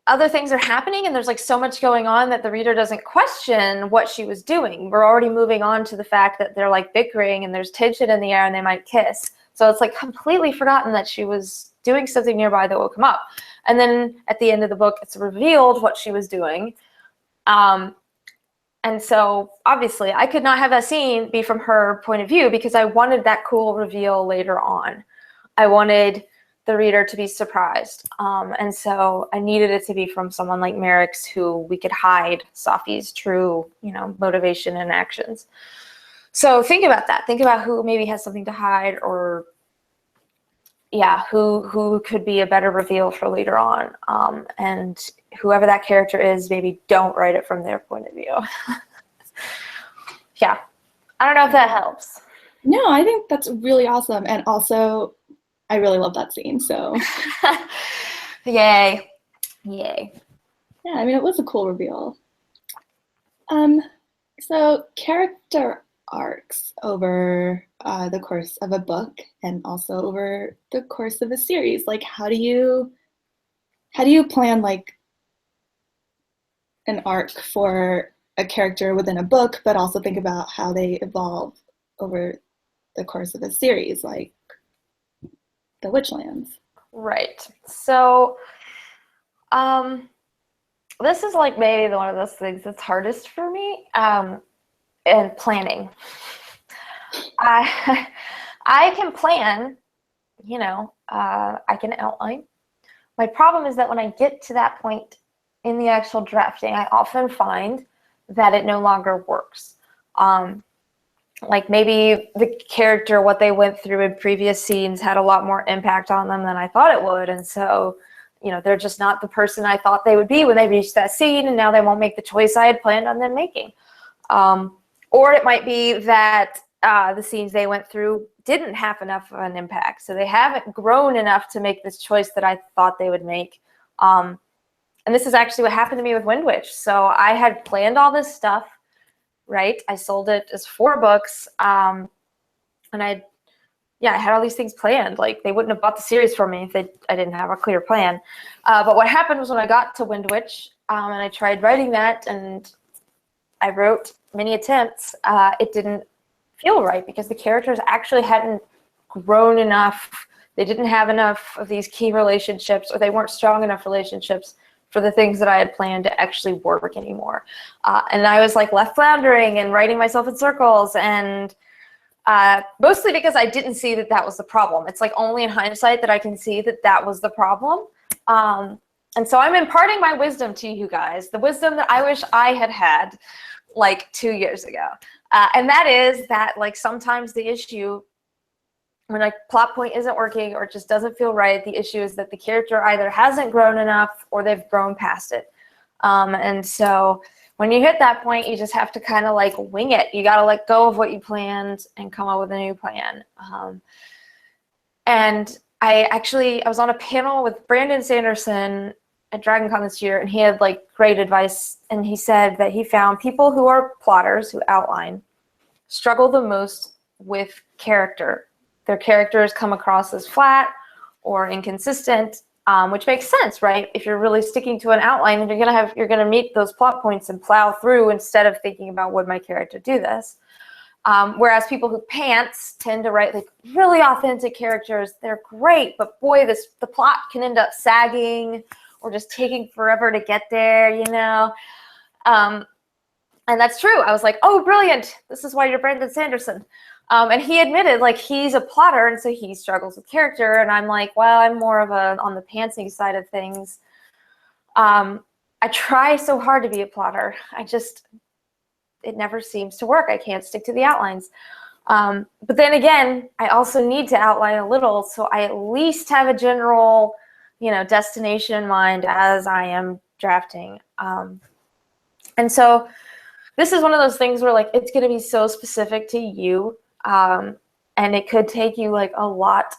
other things are happening and there's like so much going on that the reader doesn't question what she was doing. We're already moving on to the fact that they're like bickering and there's tension in the air and they might kiss. So it's like completely forgotten that she was doing something nearby that woke him up. And then at the end of the book, it's revealed what she was doing. And so obviously I could not have that scene be from her point of view because I wanted that cool reveal later on. I wanted the reader to be surprised. And so I needed it to be from someone like Merrick's who we could hide Safi's true, motivation and actions. So think about that. Think about who maybe has something to hide or who could be a better reveal for later on. And whoever that character is, maybe don't write it from their point of view. Yeah. I don't know if that helps. No, I think that's really awesome. And also, I really love that scene, so. Yay. Yeah, I mean, it was a cool reveal. So character arcs over the course of a book and also over the course of a series. Like, how do you plan like an arc for a character within a book, but also think about how they evolve over the course of a series, like the Witchlands? Right. So, this is like maybe one of those things that's hardest for me. And planning. I can plan, I can outline. My problem is that when I get to that point in the actual drafting, I often find that it no longer works. Like maybe the character, what they went through in previous scenes had a lot more impact on them than I thought it would. And so, they're just not the person I thought they would be when they reached that scene, and now they won't make the choice I had planned on them making. Or it might be that the scenes they went through didn't have enough of an impact. So they haven't grown enough to make this choice that I thought they would make. And this is actually what happened to me with Wind Witch. So I had planned all this stuff, right? I sold it as 4 books. And I had all these things planned. Like, they wouldn't have bought the series from me if I didn't have a clear plan. But what happened was when I got to Wind Witch and I tried writing that and I wrote many attempts, it didn't feel right because the characters actually hadn't grown enough. They didn't have enough of these key relationships, or they weren't strong enough relationships for the things that I had planned to actually work anymore. And I was like left floundering and writing myself in circles, and mostly because I didn't see that that was the problem. It's like only in hindsight that I can see that that was the problem. And so I'm imparting my wisdom to you guys, the wisdom that I wish I had had like 2 years ago. And that is that like sometimes the issue when a plot point isn't working or it just doesn't feel right, the issue is that the character either hasn't grown enough or they've grown past it. And so when you hit that point, you just have to kind of like wing it. You got to let go of what you planned and come up with a new plan. And I was on a panel with Brandon Sanderson at DragonCon this year, and he had like great advice. And he said that he found people who are plotters, who outline, struggle the most with character. Their characters come across as flat or inconsistent, which makes sense, right? If you're really sticking to an outline, then you're gonna meet those plot points and plow through instead of thinking about, would my character do this? Whereas people who pants tend to write like really authentic characters. They're great, but boy, the plot can end up sagging or just taking forever to get there, you know? And that's true. I was like, oh, brilliant. This is why you're Brandon Sanderson. And he admitted, like, he's a plotter, and so he struggles with character. And I'm like, well, I'm more of on the pantsing side of things. I try so hard to be a plotter. It never seems to work. I can't stick to the outlines. But then again, I also need to outline a little, so I at least have a general, destination in mind as I am drafting. And so this is one of those things where, like, it's going to be so specific to you, and it could take you like a lot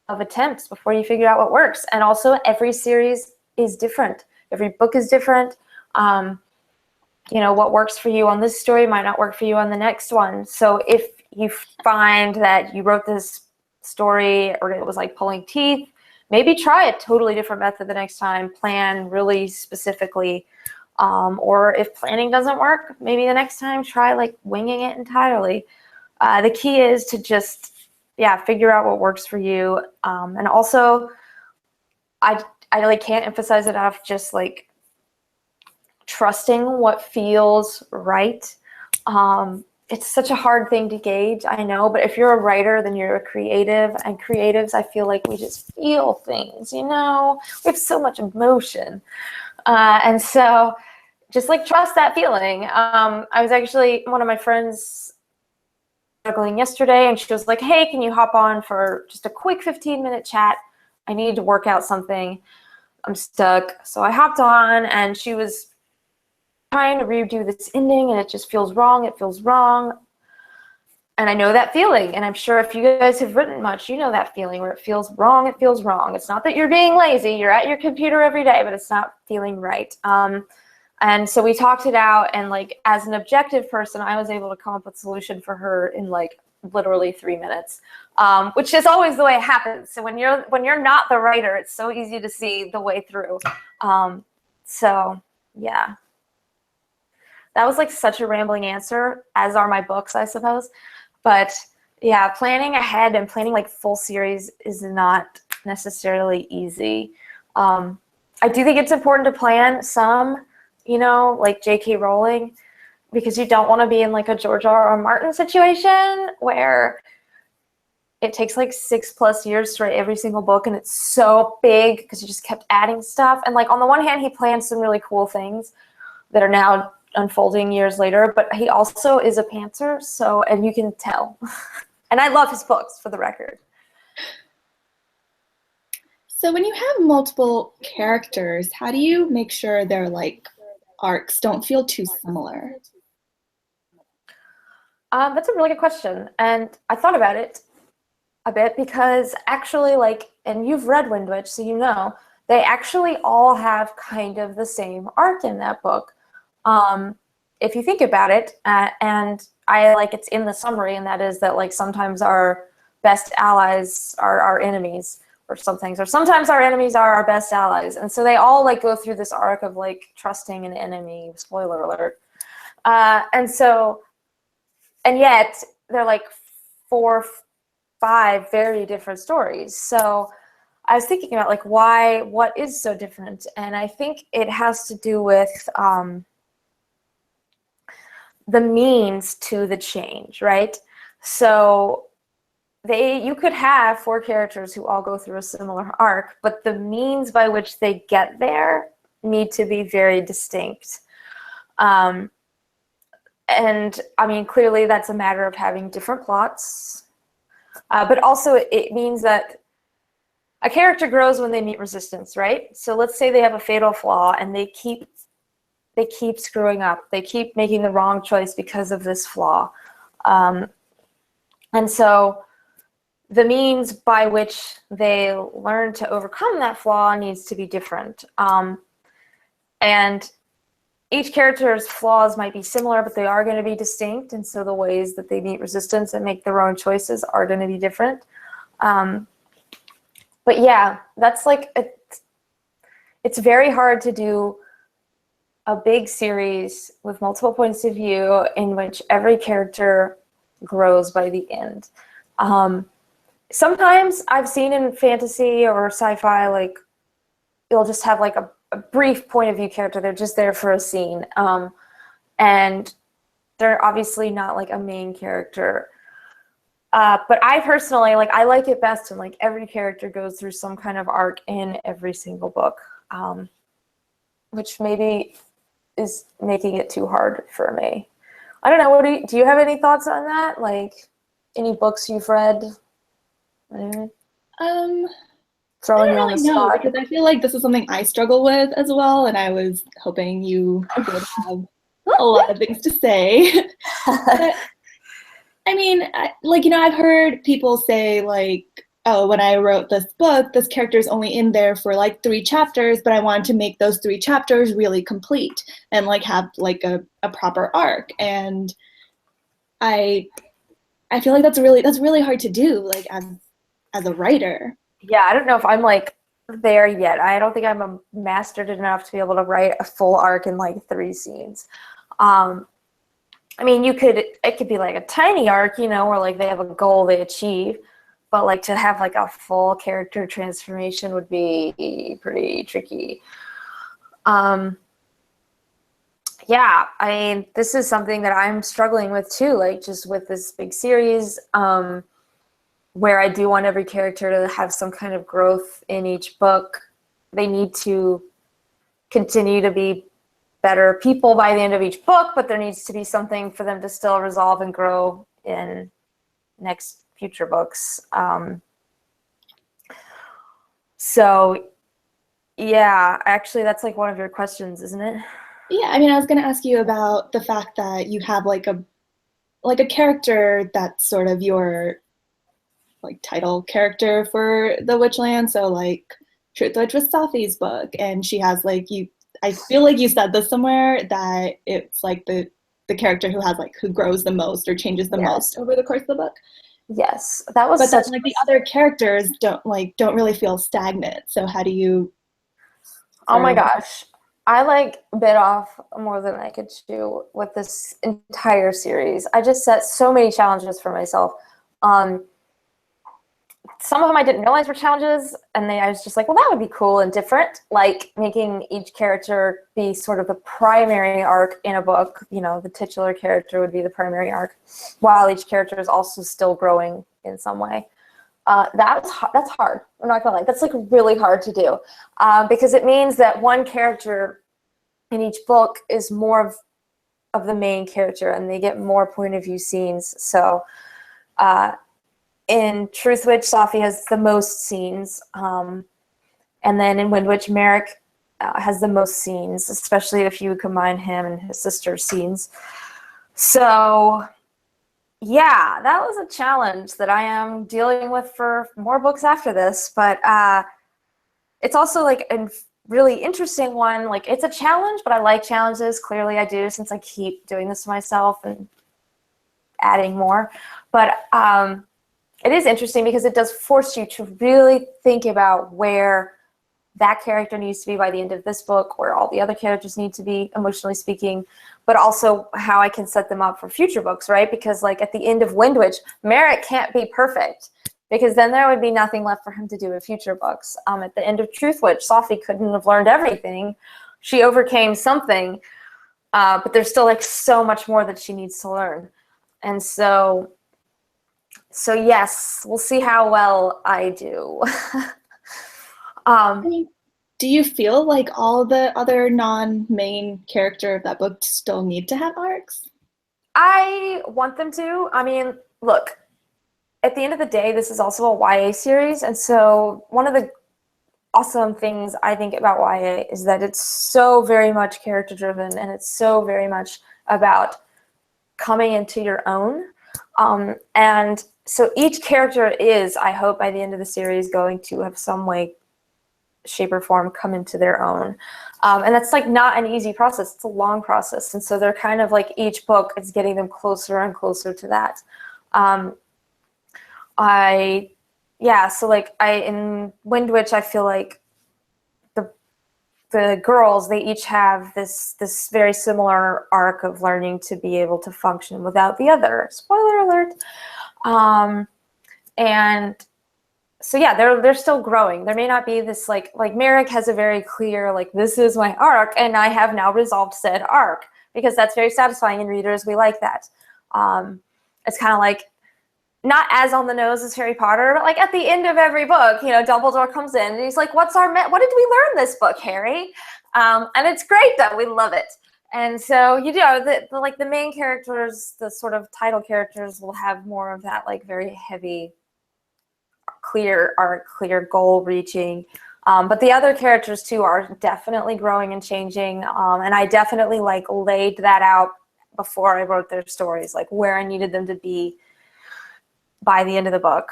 of attempts before you figure out what works. And also, every series is different. Every book is different. What works for you on this story might not work for you on the next one. So if you find that you wrote this story or it was like pulling teeth, maybe try a totally different method the next time. Plan really specifically. Or if planning doesn't work, maybe the next time try like winging it entirely. The key is to just, figure out what works for you. And also, I like can't emphasize enough just like trusting what feels right. It's such a hard thing to gauge, I know, but if you're a writer, then you're a creative, and creatives, I feel like we just feel things, we have so much emotion. And so just like trust that feeling. I was actually, one of my friends struggling yesterday, and she was like, hey, can you hop on for just a quick 15-minute chat? I need to work out something. I'm stuck. So I hopped on, and she was trying to redo this ending, and it just feels wrong. It feels wrong. And I know that feeling, and I'm sure if you guys have written much, you know that feeling where it feels wrong. It feels wrong. It's not that you're being lazy. You're at your computer every day, but it's not feeling right. And so we talked it out, and like as an objective person, I was able to come up with a solution for her in like literally 3 minutes, which is always the way it happens. So when you're not the writer, it's so easy to see the way through. So yeah. That was like such a rambling answer, as are my books, I suppose. But yeah, planning ahead and planning like full series is not necessarily easy. I do think it's important to plan some, like J.K. Rowling, because you don't want to be in like a George R.R. Martin situation where it takes like 6+ years to write every single book, and it's so big because you just kept adding stuff. And like on the one hand, he planned some really cool things that are now unfolding years later, but he also is a pantser, and you can tell. And I love his books, for the record. So when you have multiple characters, how do you make sure their like arcs don't feel too similar? That's a really good question, and I thought about it a bit because actually, and you've read Windwitch, so they actually all have kind of the same arc in that book. If you think about it, and it's in the summary, and that is that like sometimes our best allies are our enemies, or sometimes our enemies are our best allies, and so they all like go through this arc of like trusting an enemy. Spoiler alert. And yet they're like 4, 5 very different stories. So I was thinking about like what is so different, and I think it has to do with the means to the change, right? So you could have 4 characters who all go through a similar arc, but the means by which they get there need to be very distinct. And I mean, clearly that's a matter of having different plots, but also it means that a character grows when they meet resistance, right? So let's say they have a fatal flaw and they keep screwing up. They keep making the wrong choice because of this flaw. And so the means by which they learn to overcome that flaw needs to be different. And each character's flaws might be similar, but they are going to be distinct. And so the ways that they meet resistance and make their own choices are going to be different. But yeah, that's like it's very hard to do a big series with multiple points of view in which every character grows by the end. Sometimes I've seen in fantasy or sci-fi, like, you'll just have like a brief point of view character. They're just there for a scene. And they're obviously not like a main character. But I personally, like, I like it best when like every character goes through some kind of arc in every single book, which maybe is making it too hard for me. I don't know. What do you have any thoughts on that? Like, any books you've read? I Throwing don't you on the really know, spot. because I feel like this is something I struggle with as well, and I was hoping you would have a lot of things to say. But I mean, like, you know, I've heard people say, like, oh, when I wrote this book, this character is only in there for like 3 chapters, but I wanted to make those 3 chapters really complete and like have like a proper arc. And I feel like that's really hard to do, like, as a writer. Yeah, I don't know if I'm like there yet. I don't think I'm mastered enough to be able to write a full arc in like 3 scenes. I mean, it could be like a tiny arc, you know, where like they have a goal they achieve, but like to have like a full character transformation would be pretty tricky. Yeah, I mean, this is something that I'm struggling with too, like just with this big series, where I do want every character to have some kind of growth in each book. They need to continue to be better people by the end of each book, but there needs to be something for them to still resolve and grow in next future books. So yeah, actually that's like one of your questions, isn't it? Yeah, I mean, I was going to ask you about the fact that you have like a character that's sort of your like title character for the Witchland. So like Truth Witch was Safi's book, and she has like I feel like you said this somewhere, that it's like the character who has like who grows the most or changes the most over the course of the book. Yes, that was But then such. like the other characters don't really feel stagnant. So how do you Oh my sort of gosh, I like bit off more than I could chew with this entire series. I just set so many challenges for myself. Um, some of them I didn't realize were challenges, and I was just like, well, that would be cool and different. Like making each character be sort of the primary arc in a book. You know, the titular character would be the primary arc, while each character is also still growing in some way. That's hard. I'm not gonna lie. That's like really hard to do, because it means that one character in each book is more of the main character, and they get more point of view scenes. So in Truth Witch, Safi has the most scenes, and then in Wind Witch, Merrick has the most scenes, especially if you combine him and his sister's scenes. So yeah, that was a challenge that I am dealing with for more books after this, but it's also like a really interesting one. Like, it's a challenge, but I like challenges. Clearly I do, since I keep doing this to myself and adding more. But it is interesting because it does force you to really think about where that character needs to be by the end of this book, where all the other characters need to be, emotionally speaking, but also how I can set them up for future books, right? Because like at the end of Wind Witch, Merrick can't be perfect, because then there would be nothing left for him to do in future books. At the end of Truth Witch, Safi couldn't have learned everything. She overcame something, but there's still like so much more that she needs to learn. And so yes, we'll see how well I do. I mean, do you feel like all the other non-main character of that book still need to have arcs? I want them to. I mean, look, at the end of the day, this is also a YA series, and so one of the awesome things I think about YA is that it's so very much character driven, and it's so very much about coming into your own. And so each character is, I hope, by the end of the series, going to have some way, shape, or form come into their own. And that's like not an easy process. It's a long process. And so they're kind of like each book is getting them closer and closer to that. So like in Wind Witch, I feel like the girls, they each have this very similar arc of learning to be able to function without the other. Spoiler alert. And so yeah, they're still growing. There may not be this like Merrick has a very clear like, this is my arc, and I have now resolved said arc, because that's very satisfying, and readers, we like that. It's kind of like not as on the nose as Harry Potter, but like at the end of every book, Dumbledore comes in and he's like, what did we learn this book, Harry? And it's great though, we love it. And so, the main characters, the sort of title characters, will have more of that like very heavy, clear arc, clear goal reaching. But the other characters too are definitely growing and changing. And I definitely like laid that out before I wrote their stories, like where I needed them to be by the end of the book.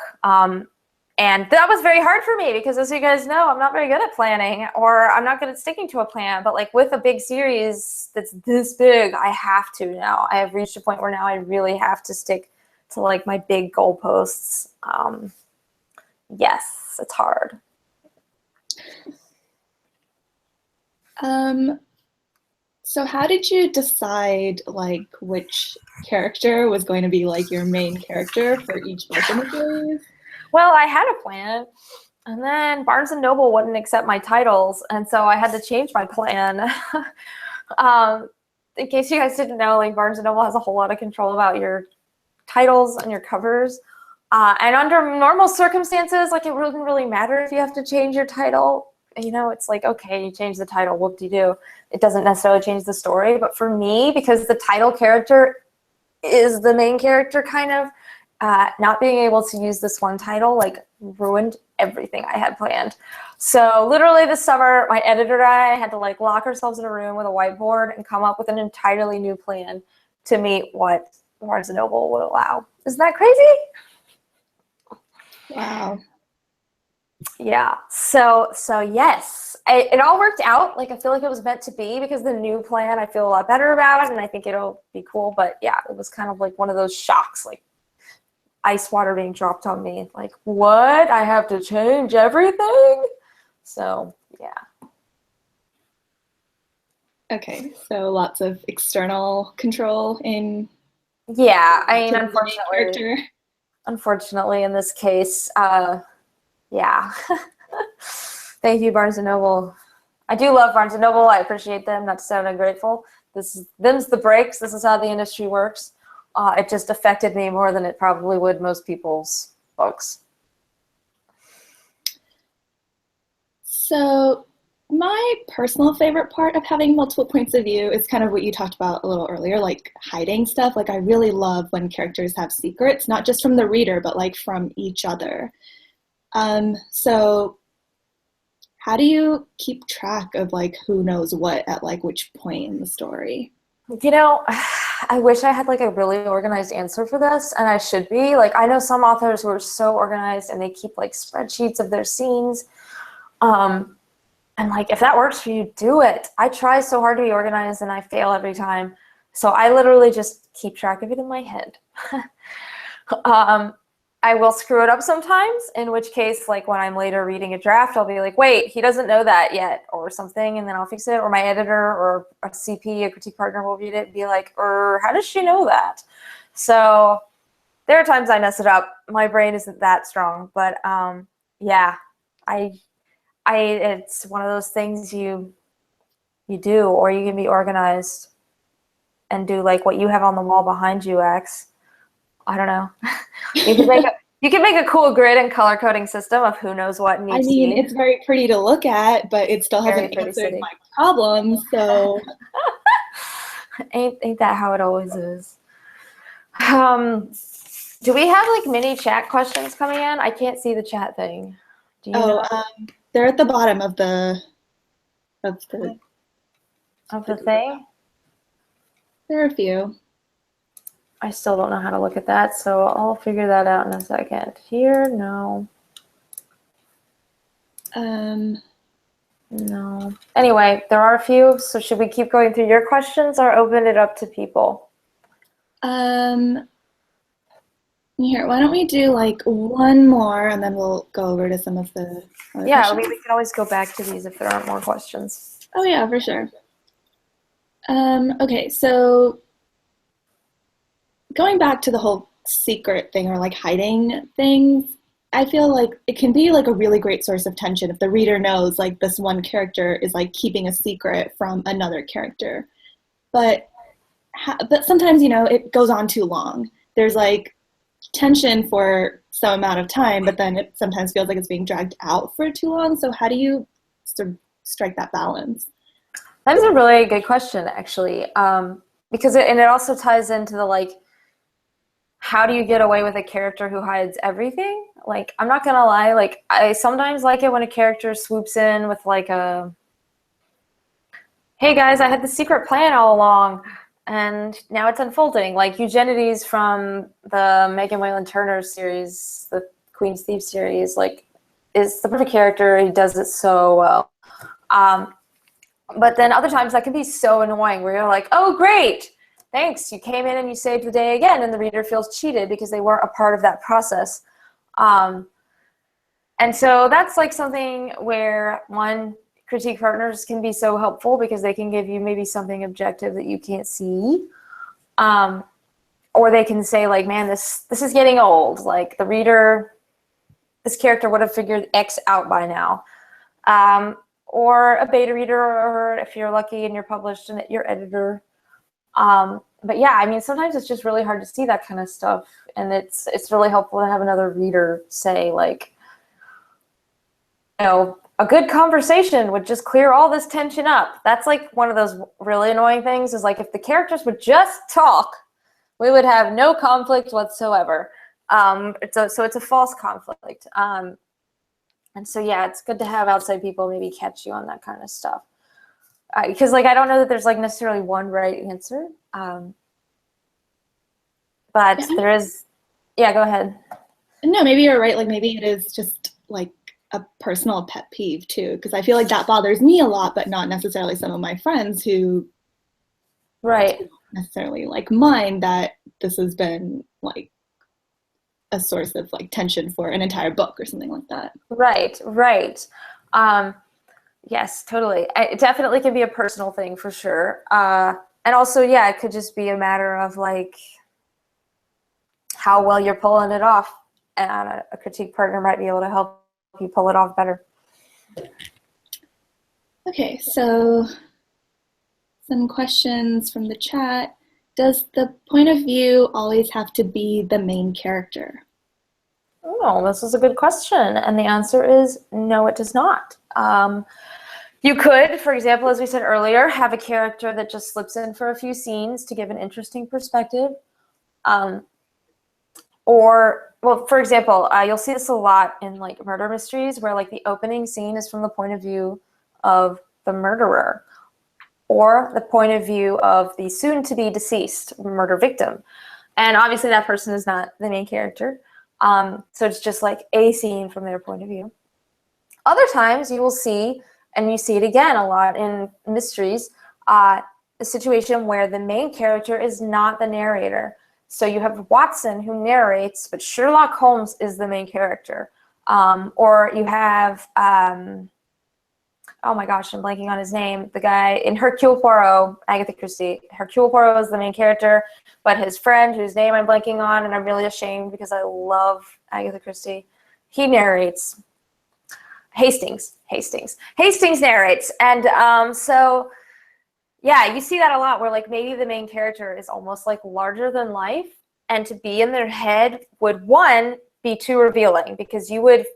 And that was very hard for me because, as you guys know, I'm not very good at planning, or I'm not good at sticking to a plan. But like with a big series that's this big, I have to now. I have reached a point where now I really have to stick to like my big goalposts. Yes, it's hard. So how did you decide like which character was going to be like your main character for each book in the series? Well, I had a plan, and then Barnes & Noble wouldn't accept my titles, and so I had to change my plan. In case you guys didn't know, like Barnes & Noble has a whole lot of control about your titles and your covers. And under normal circumstances, like it wouldn't really matter if you have to change your title. It's like, okay, you change the title, whoop-de-doo. It doesn't necessarily change the story. But for me, because the title character is the main character kind of, not being able to use this one title like ruined everything I had planned. So literally this summer, my editor and I had to like lock ourselves in a room with a whiteboard and come up with an entirely new plan to meet what Barnes & Noble would allow. Isn't that crazy? Wow. Yeah. So yes, it all worked out. Like I feel like it was meant to be, because the new plan I feel a lot better about, and I think it'll be cool. But yeah, it was kind of like one of those shocks, like ice water being dropped on me. Like, what? I have to change everything? So yeah. Okay, so lots of external control in. Yeah, I mean, unfortunately, in this case, yeah. Thank you, Barnes & Noble. I do love Barnes & Noble. I appreciate them. Not to sound ungrateful. Them's the breaks. This is how the industry works. It just affected me more than it probably would most people's books. So my personal favorite part of having multiple points of view is kind of what you talked about a little earlier, like hiding stuff. Like I really love when characters have secrets, not just from the reader, but like from each other. So how do you keep track of like who knows what at like which point in the story? I wish I had like a really organized answer for this, and I should be. Like I know some authors who are so organized and they keep like spreadsheets of their scenes. And like if that works for you, do it. I try so hard to be organized and I fail every time. So I literally just keep track of it in my head. I will screw it up sometimes, in which case, like when I'm later reading a draft, I'll be like, wait, he doesn't know that yet, or something, and then I'll fix it. Or my editor or a CP, a critique partner, will read it and be like, how does she know that? So there are times I mess it up. My brain isn't that strong, but yeah, it's one of those things you do, or you can be organized and do like what you have on the wall behind you, X. I don't know. You can make a cool grid and color coding system of who knows what in each scene. It's very pretty to look at, but it still hasn't answered my problem. So ain't that how it always is? Do we have like mini chat questions coming in? I can't see the chat thing. Do you know? They're at the bottom of the thing. There are a few. I still don't know how to look at that, so I'll figure that out in a second. Here, no. No. Anyway, there are a few, so should we keep going through your questions or open it up to people? Here, why don't we do like one more and then we'll go over to some of the other questions? We can always go back to these if there aren't more questions. Oh yeah, for sure. Okay, so going back to the whole secret thing or like hiding things, I feel like it can be like a really great source of tension if the reader knows like this one character is like keeping a secret from another character. But but sometimes, you know, it goes on too long. There's like tension for some amount of time, but then it sometimes feels like it's being dragged out for too long. So how do you sort of strike that balance? That's a really good question, actually, because and it also ties into the like, how do you get away with a character who hides everything? Like, I'm not gonna lie, like I sometimes like it when a character swoops in with like a, "Hey guys, I had the secret plan all along, and now it's unfolding." Like Eugenides from the Megan Whalen Turner series, the Queen's Thief series, like is the perfect character. He does it so well. Um, But then other times that can be so annoying where you're like, oh, great, thanks, you came in and you saved the day again, and the reader feels cheated because they weren't a part of that process. Um, and so that's like something where one, critique partners can be so helpful because they can give you maybe something objective that you can't see. Um, or they can say like, man, this is getting old. Like the reader, this character would have figured X out by now. Or a beta reader, or if you're lucky and you're published, and your editor. But yeah, I mean, sometimes it's just really hard to see that kind of stuff, and it's really helpful to have another reader say like, you know, a good conversation would just clear all this tension up. That's like one of those really annoying things is like if the characters would just talk, we would have no conflict whatsoever. So it's a false conflict. And so, yeah, it's good to have outside people maybe catch you on that kind of stuff. Because, like, I don't know that there's, like, necessarily one right answer. But Yeah, there is, yeah, go ahead. no, maybe you're right. Like maybe it is just like a personal pet peeve too, because I feel like that bothers me a lot, but not necessarily some of my friends who Right, don't necessarily like mind that this has been like a source of like tension for an entire book or something like that. right, right. Um, yes, totally. It definitely can be a personal thing for sure. And also, yeah, it could just be a matter of, like, how well you're pulling it off. And a critique partner might be able to help you pull it off better. Okay, so some questions from the chat. Does the point of view always have to be the main character? Oh, this is a good question. And the answer is no, it does not. You could, for example, as we said earlier, have a character that just slips in for a few scenes to give an interesting perspective. Um, or, well, for example, you'll see this a lot in like murder mysteries where like the opening scene is from the point of view of the murderer or the point of view of the soon-to-be deceased murder victim. And obviously that person is not the main character. So it's just like a scene from their point of view. Other times you will see, and you see it again a lot in mysteries, a situation where the main character is not the narrator. So you have Watson who narrates, but Sherlock Holmes is the main character. Or you have, oh my gosh, I'm blanking on his name. The guy in Hercule Poirot, Agatha Christie. Hercule Poirot is the main character, but his friend, whose name I'm blanking on, and I'm really ashamed because I love Agatha Christie, he narrates. Hastings narrates. And so, yeah, you see that a lot where like maybe the main character is almost like larger than life, and to be in their head would, one, be too revealing because you would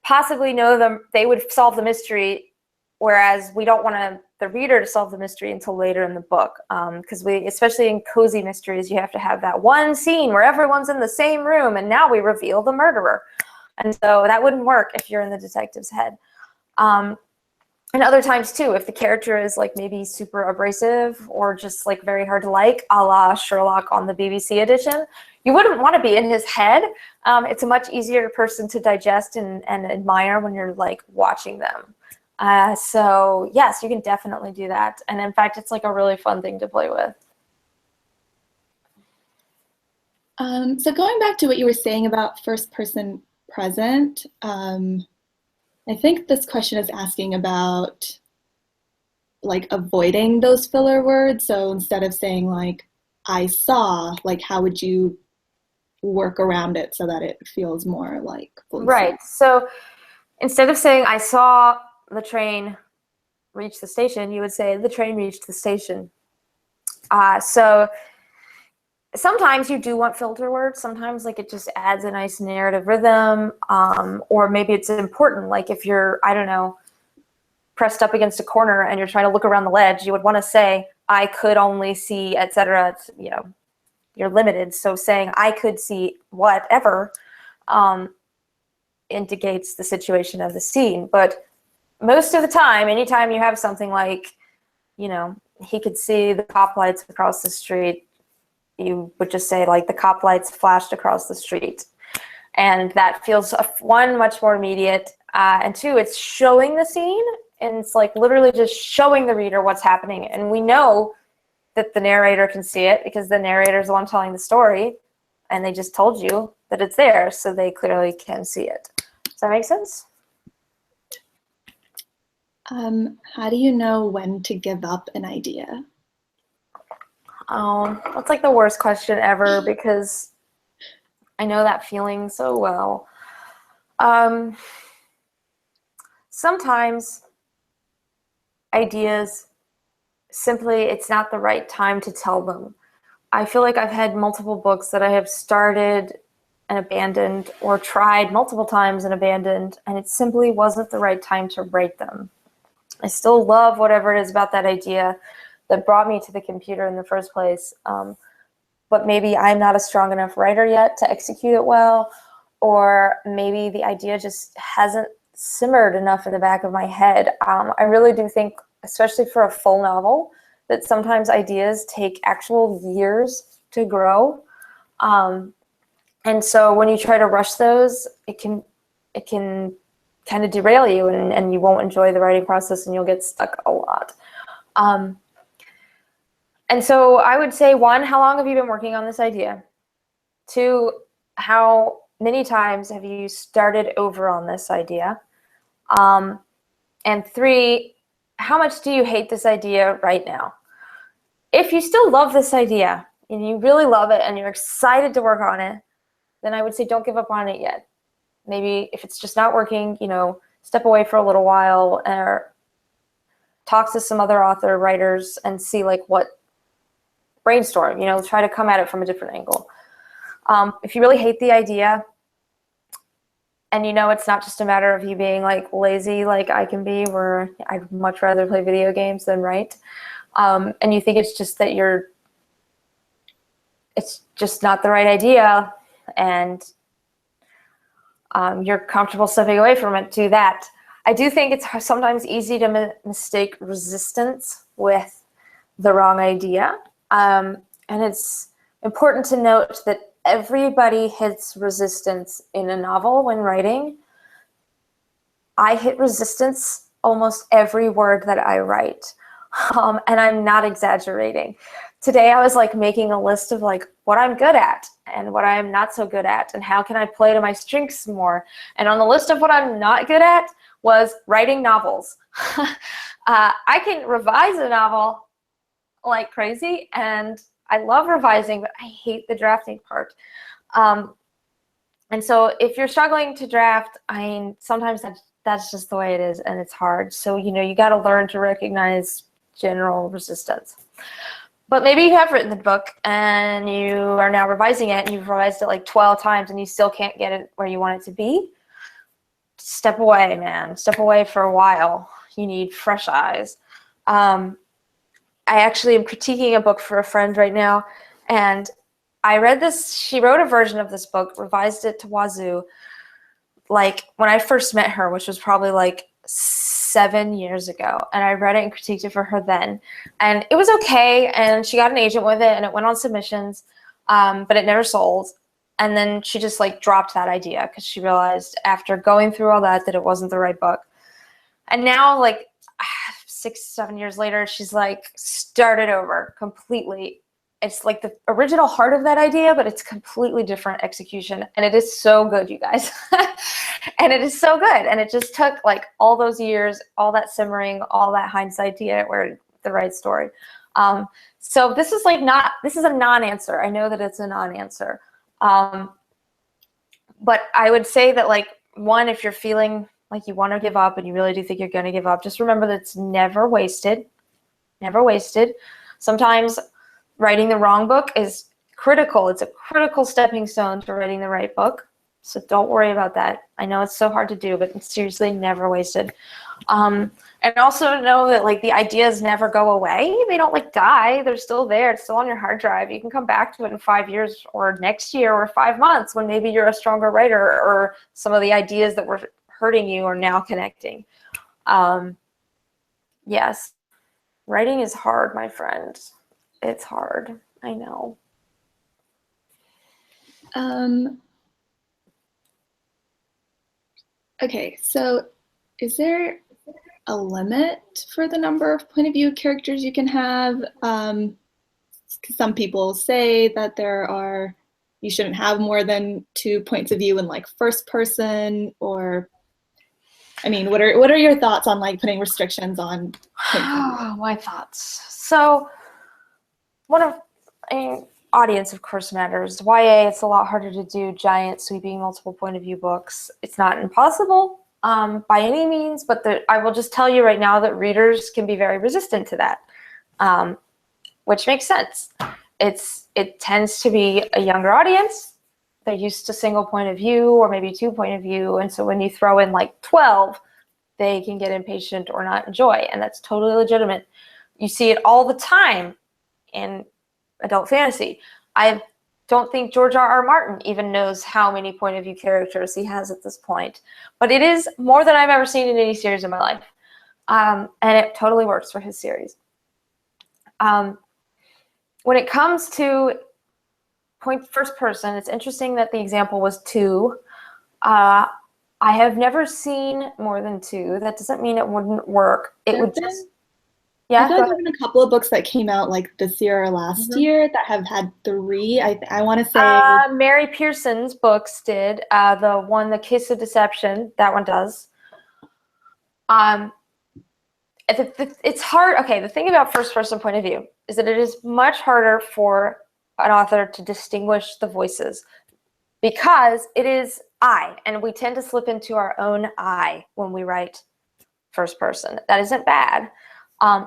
possibly know them, they would solve the mystery, whereas we don't want the reader to solve the mystery until later in the book. Because we, especially in cozy mysteries, you have to have that one scene where everyone's in the same room and now we reveal the murderer. And so that wouldn't work if you're in the detective's head. And other times too, if the character is like maybe super abrasive or just like very hard to like, a la Sherlock on the BBC edition, you wouldn't want to be in his head. It's a much easier person to digest and admire when you're like watching them. So yes, you can definitely do that. And in fact, it's like a really fun thing to play with. So going back to what you were saying about first person present, I think this question is asking about like avoiding those filler words. So instead of saying like I saw, like how would you work around it so that it feels more like fully Right. So instead of saying I saw the train reach the station, you would say the train reached the station. So sometimes you do want filter words. Sometimes like it just adds a nice narrative rhythm, or maybe it's important. Like if you're, I don't know, pressed up against a corner and you're trying to look around the ledge, you would want to say, I could only see, etc. You know, you're limited. So saying I could see whatever indicates the situation of the scene. But most of the time, anytime you have something like, you know, he could see the cop lights across the street, you would just say like the cop lights flashed across the street. And that feels, one, much more immediate, and two, it's showing the scene, and it's like literally just showing the reader what's happening. And we know that the narrator can see it because the narrator is the one telling the story, and they just told you that it's there, so they clearly can see it. Does that make sense? How do you know when to give up an idea? That's like the worst question ever because I know that feeling so well. Sometimes ideas, simply, it's not the right time to tell them. I feel like I've had multiple books that I have started and abandoned, or tried multiple times and abandoned, and it simply wasn't the right time to write them. I still love whatever it is about that idea that brought me to the computer in the first place, but maybe I'm not a strong enough writer yet to execute it well, or maybe the idea just hasn't simmered enough in the back of my head. I really do think, especially for a full novel, that sometimes ideas take actual years to grow. And so when you try to rush those, it can kind of derail you, and you won't enjoy the writing process, and you'll get stuck a lot. And so I would say, one, how long have you been working on this idea? Two, how many times have you started over on this idea? And three, how much do you hate this idea right now? If you still love this idea and you really love it and you're excited to work on it, then I would say don't give up on it yet. Maybe if it's just not working, you know, step away for a little while or talk to some other author writers and see like what, brainstorm, you know, try to come at it from a different angle. If you really hate the idea and you know it's not just a matter of you being like lazy like I can be, where I'd much rather play video games than write, and you think it's just that it's just not the right idea, and you're comfortable stepping away from it, do that. I do think it's sometimes easy to mistake resistance with the wrong idea. And it's important to note that everybody hits resistance in a novel when writing. I hit resistance almost every word that I write. And I'm not exaggerating. Today I was like making a list of like what I'm good at and what I'm not so good at and how can I play to my strengths more. And on the list of what I'm not good at was writing novels. I can revise a novel like crazy, and I love revising, but I hate the drafting part. And so if you're struggling to draft, I mean, sometimes that's just the way it is, and it's hard. So, you know, you got to learn to recognize general resistance. But maybe you have written the book and you are now revising it, and you've revised it like 12 times and you still can't get it where you want it to be. Step away, man. Step away for a while. You need fresh eyes. I actually am critiquing a book for a friend right now, and I read this, she wrote a version of this book, revised it to wazoo, like when I first met her, which was probably like 7 years ago, and I read it and critiqued it for her then, and it was okay, and she got an agent with it, and it went on submissions, but it never sold, and then she just like dropped that idea because she realized after going through all that it wasn't the right book. And now, like 6-7 years later, she's like started over completely. It's like the original heart of that idea, but it's completely different execution, and it is so good, you guys. And it is so good. And it just took like all those years, all that simmering, all that hindsight to get where the right story. So this is like this is a non-answer. I know that it's a non-answer. But I would say that, like, one, if you're feeling like you want to give up and you really do think you're going to give up, just remember that it's never wasted. Never wasted. Sometimes writing the wrong book is critical. It's a critical stepping stone to writing the right book. So don't worry about that. I know it's so hard to do, but it's seriously never wasted. And also know that, like, the ideas never go away. They don't, like, die. They're still there. It's still on your hard drive. You can come back to it in 5 years or next year or 5 months when maybe you're a stronger writer or some of the ideas that were hurting you are now connecting. Yes, writing is hard, my friend. It's hard. I know. Okay, so is there a limit for the number of point of view characters you can have? Some people say that you shouldn't have more than 2 points of view in like first person, or I mean, what are your thoughts on like putting restrictions on my thoughts. So audience, of course, matters. YA, it's a lot harder to do giant, sweeping, multiple point of view books. It's not impossible by any means, but I will just tell you right now that readers can be very resistant to that, which makes sense. It tends to be a younger audience. They're used to single point of view or maybe 2 point of view, and so when you throw in like 12, they can get impatient or not enjoy, and that's totally legitimate. You see it all the time in adult fantasy. I don't think George R.R. Martin even knows how many point of view characters he has at this point, but it is more than I've ever seen in any series in my life, and it totally works for his series. When it comes to first person, it's interesting that the example was 2. I have never seen more than 2. That doesn't mean it wouldn't work. It would just... Yeah, I feel like there have been a couple of books that came out like this year or last year that have had 3. I want to say Mary Pearson's books did. The one, The Kiss of Deception, that one does. It's hard. Okay, the thing about first person point of view is that it is much harder for an author to distinguish the voices because it is I, and we tend to slip into our own I when we write first person. That isn't bad.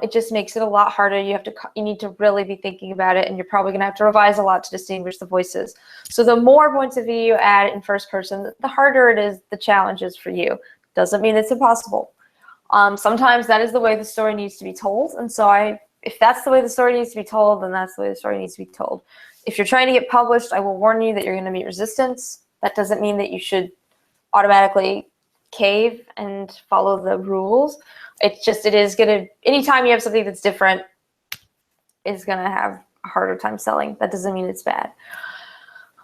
It just makes it a lot harder. You need to really be thinking about it, and you're probably going to have to revise a lot to distinguish the voices. So the more points of view you add in first person, the harder it is, the challenge is for you. Doesn't mean it's impossible. Sometimes that is the way the story needs to be told, and so if that's the way the story needs to be told, then that's the way the story needs to be told. If you're trying to get published, I will warn you that you're going to meet resistance. That doesn't mean that you should automatically cave and follow the rules. It is going to, anytime you have something that's different, it's going to have a harder time selling. That doesn't mean it's bad.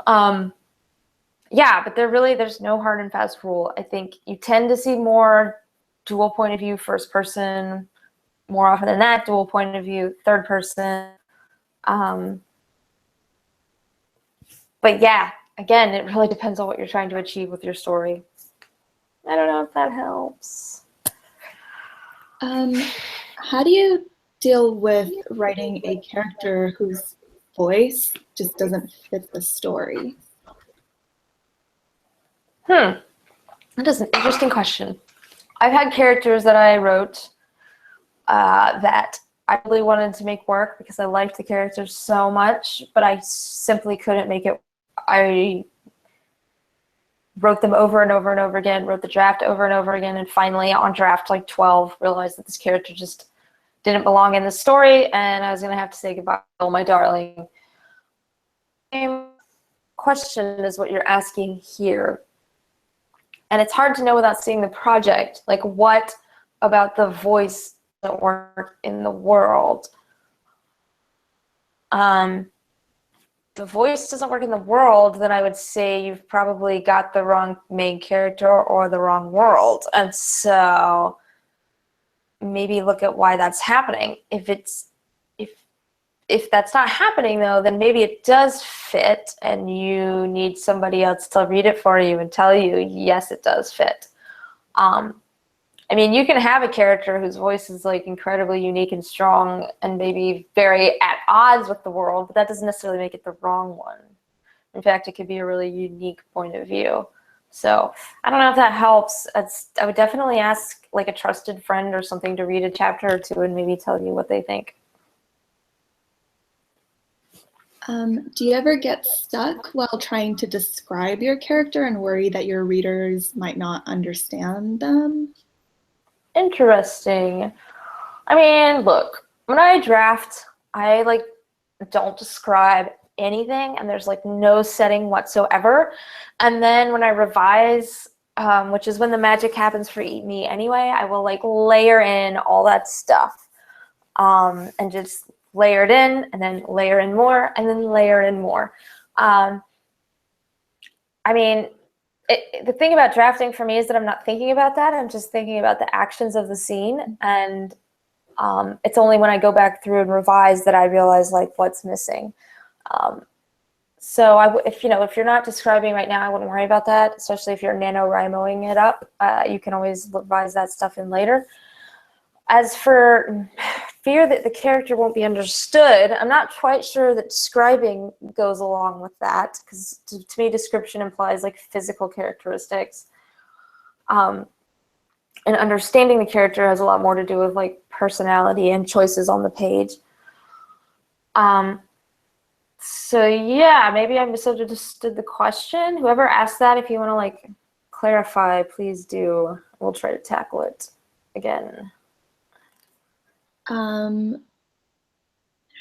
Yeah, but there's no hard and fast rule. I think you tend to see more dual point of view first person, more often than that, dual point of view third person. But yeah, again, it really depends on what you're trying to achieve with your story. I don't know if that helps. How do you deal with writing a character whose voice just doesn't fit the story? That is an interesting question. I've had characters that I wrote that I really wanted to make work because I liked the characters so much, but I simply couldn't make it. I wrote them over and over and over again, wrote the draft over and over again, and finally on draft like 12 realized that this character just didn't belong in the story, and I was going to have to say goodbye to my darling. Same question is what you're asking here. And it's hard to know without seeing the project, like what about the voice doesn't work in the world. The voice doesn't work in the world, then I would say you've probably got the wrong main character or the wrong world. And so maybe look at why that's happening. If if that's not happening though, then maybe it does fit and you need somebody else to read it for you and tell you, yes, it does fit. I mean, you can have a character whose voice is like incredibly unique and strong and maybe very at odds with the world, but that doesn't necessarily make it the wrong one. In fact, it could be a really unique point of view. So I don't know if that helps. I would definitely ask like a trusted friend or something to read a chapter or two and maybe tell you what they think. Do you ever get stuck while trying to describe your character and worry that your readers might not understand them? Interesting. I mean, look, when I draft, I like don't describe anything and there's like no setting whatsoever. And then when I revise, which is when the magic happens for me anyway, I will like layer in all that stuff and just layer it in and then layer in more and then layer in more. I mean, the thing about drafting for me is that I'm not thinking about that. I'm just thinking about the actions of the scene. And it's only when I go back through and revise that I realize like what's missing. So if you're not describing right now, I wouldn't worry about that, especially if you're NaNoWriMoing it up. You can always revise that stuff in later. As for fear that the character won't be understood, I'm not quite sure that describing goes along with that, because to me, description implies like physical characteristics. And understanding the character has a lot more to do with like personality and choices on the page. So yeah, maybe I misunderstood the question. Whoever asked that, if you want to like clarify, please do. We'll try to tackle it again.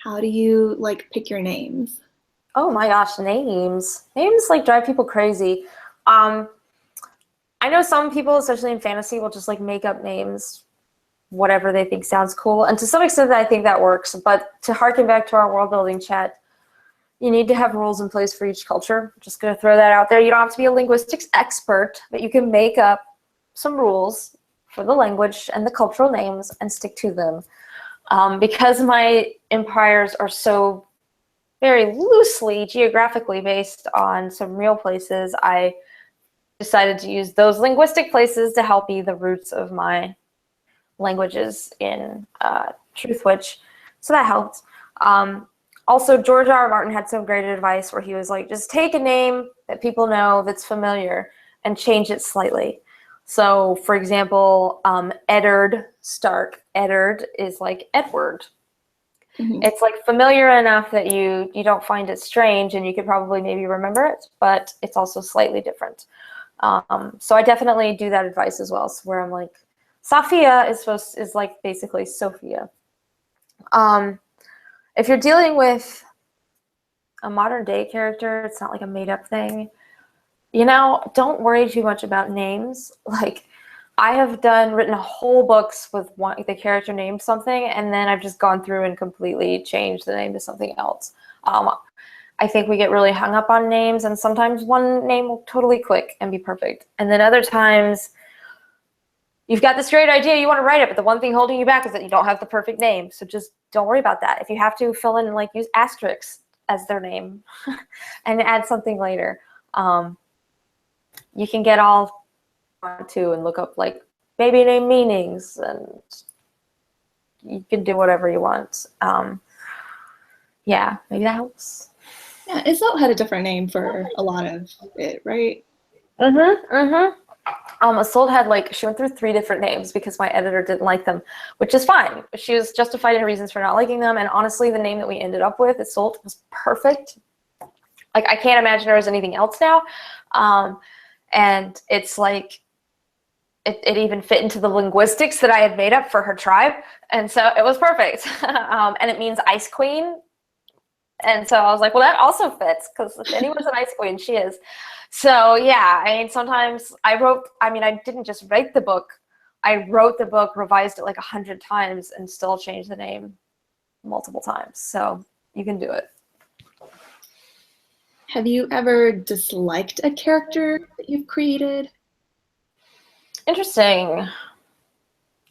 How do you like pick your names? Oh my gosh, names. Names like drive people crazy. I know some people, especially in fantasy, will just like make up names, whatever they think sounds cool. And to some extent, I think that works. But to harken back to our world building chat, you need to have rules in place for each culture. Just going to throw that out there. You don't have to be a linguistics expert, but you can make up some rules for the language and the cultural names and stick to them. Because my empires are so very loosely geographically based on some real places, I decided to use those linguistic places to help be the roots of my languages in Truthwitch. So that helped. Also, George R. R. Martin had some great advice where he was like, just take a name that people know that's familiar and change it slightly. So, for example, Eddard Stark. Eddard is like Edward. Mm-hmm. It's like familiar enough that you don't find it strange and you could probably maybe remember it, but it's also slightly different. So I definitely do that advice as well. So where I'm like, Sophia is like basically Sophia. If you're dealing with a modern day character, it's not like a made up thing. Don't worry too much about names. Like I have written whole books with the character named something, and then I've just gone through and completely changed the name to something else. I think we get really hung up on names, and sometimes one name will totally click and be perfect. And then other times, you've got this great idea, you want to write it, but the one thing holding you back is that you don't have the perfect name. So just don't worry about that. If you have to fill in, like, use asterisks as their name and add something later. You can get all to and look up, like, baby name meanings, and you can do whatever you want. Yeah, maybe that helps. Yeah, Isolt had a different name for a lot of it, right? Isolt had she went through 3 different names because my editor didn't like them, which is fine. She was justified in her reasons for not liking them, and honestly, the name that we ended up with, Isolt, was perfect. Like, I can't imagine there was anything else now. And it's like, it even fit into the linguistics that I had made up for her tribe, and so it was perfect. And it means Ice Queen. And so I was like, well, that also fits, because if anyone's an Ice Queen, she is. So yeah, I mean, sometimes I didn't just write the book. I wrote the book, revised it like 100 times, and still changed the name multiple times. So you can do it. Have you ever disliked a character that you've created? Interesting.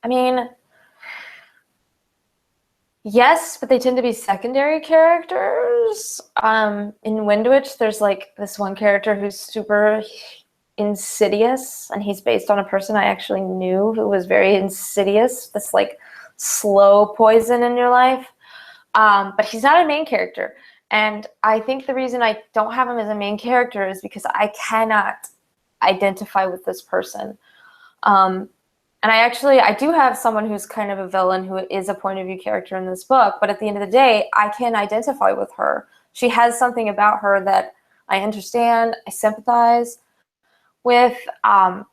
I mean, Yes, but they tend to be secondary characters. In Windwitch, there's like this one character who's super insidious, and he's based on a person I actually knew who was very insidious, this like slow poison in your life. But he's not a main character. And I think the reason I don't have him as a main character is because I cannot identify with this person. And I do have someone who's kind of a villain who is a point of view character in this book, but at the end of the day, I can identify with her. She has something about her that I understand, I sympathize with, and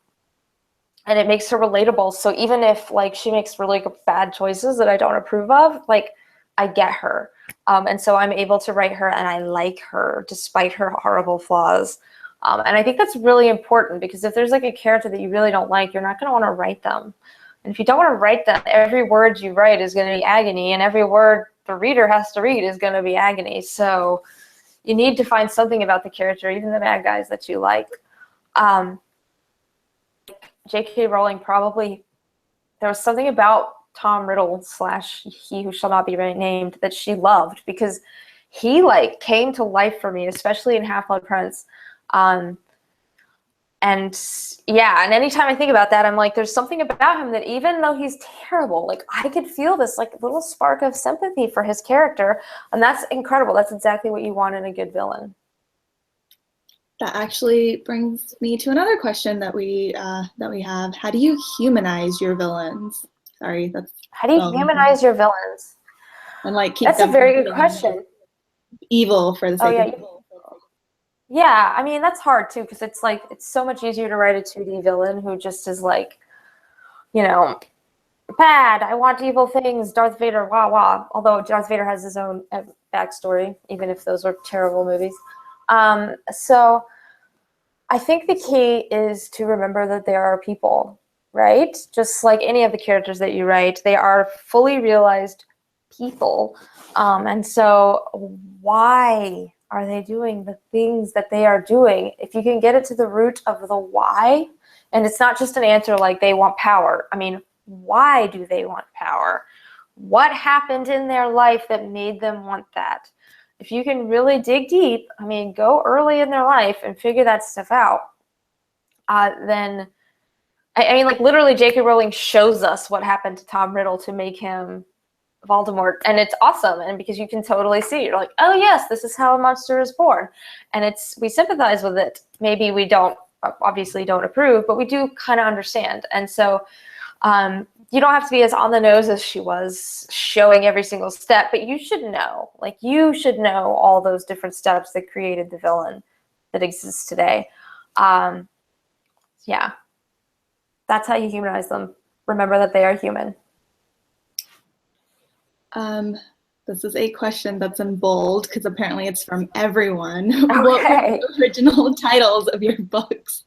it makes her relatable. So even if like she makes really bad choices that I don't approve of, like I get her. And so I'm able to write her and I like her despite her horrible flaws. And I think that's really important because if there's like a character that you really don't like, you're not going to want to write them. And if you don't want to write them, every word you write is going to be agony, and every word the reader has to read is going to be agony. So you need to find something about the character, even the bad guys, that you like. J.K. Rowling probably, there was something about Tom Riddle / He Who Shall Not Be Named that she loved because he like came to life for me, especially in Half-Blood Prince. And yeah, and anytime I think about that, I'm like, there's something about him that even though he's terrible, like I could feel this like little spark of sympathy for his character, and that's incredible. That's exactly what you want in a good villain. That actually brings me to another question that we have. How do you humanize your villains? Sorry, that's how do you humanize your villains? And like keep that's them a very good question. Evil for the sake of evil. Yeah, I mean, that's hard too, because it's like, it's so much easier to write a 2D villain who just is like, you know, bad, I want evil things, Darth Vader, wah wah. Although Darth Vader has his own backstory, even if those were terrible movies. So I think the key is to remember that there are people, right? Just like any of the characters that you write, they are fully realized people. And so why are they doing the things that they are doing? If you can get it to the root of the why, and it's not just an answer like they want power. I mean, why do they want power? What happened in their life that made them want that? If you can really dig deep, I mean, go early in their life and figure that stuff out, then, I mean, like literally J.K. Rowling shows us what happened to Tom Riddle to make him Voldemort, and it's awesome. And because you can totally see, you're like, oh yes, this is how a monster is born, and we sympathize with it. Maybe we don't, obviously don't approve, but we do kind of understand. And so you don't have to be as on the nose as she was, showing every single step, but you should know, like you should know all those different steps that created the villain that exists today. Yeah, that's how you humanize them. Remember that they are human. This is a question that's in bold because apparently it's from everyone. Okay. What were the original titles of your books?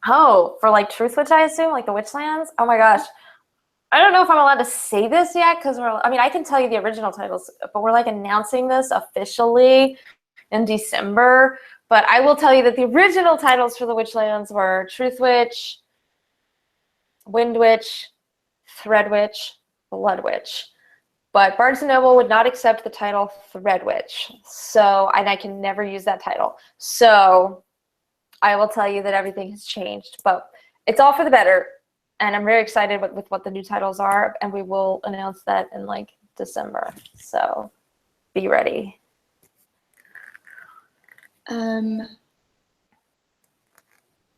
Oh, for like Truthwitch, I assume, like the Witchlands? Oh my gosh. I don't know if I'm allowed to say this yet because I can tell you the original titles, but we're like announcing this officially in December. But I will tell you that the original titles for the Witchlands were Truthwitch, Windwitch, Threadwitch, Bloodwitch. But Barnes & Noble would not accept the title Threadwitch. So, and I can never use that title. So I will tell you that everything has changed, but it's all for the better. And I'm very excited with what the new titles are, and we will announce that in like December. So be ready. When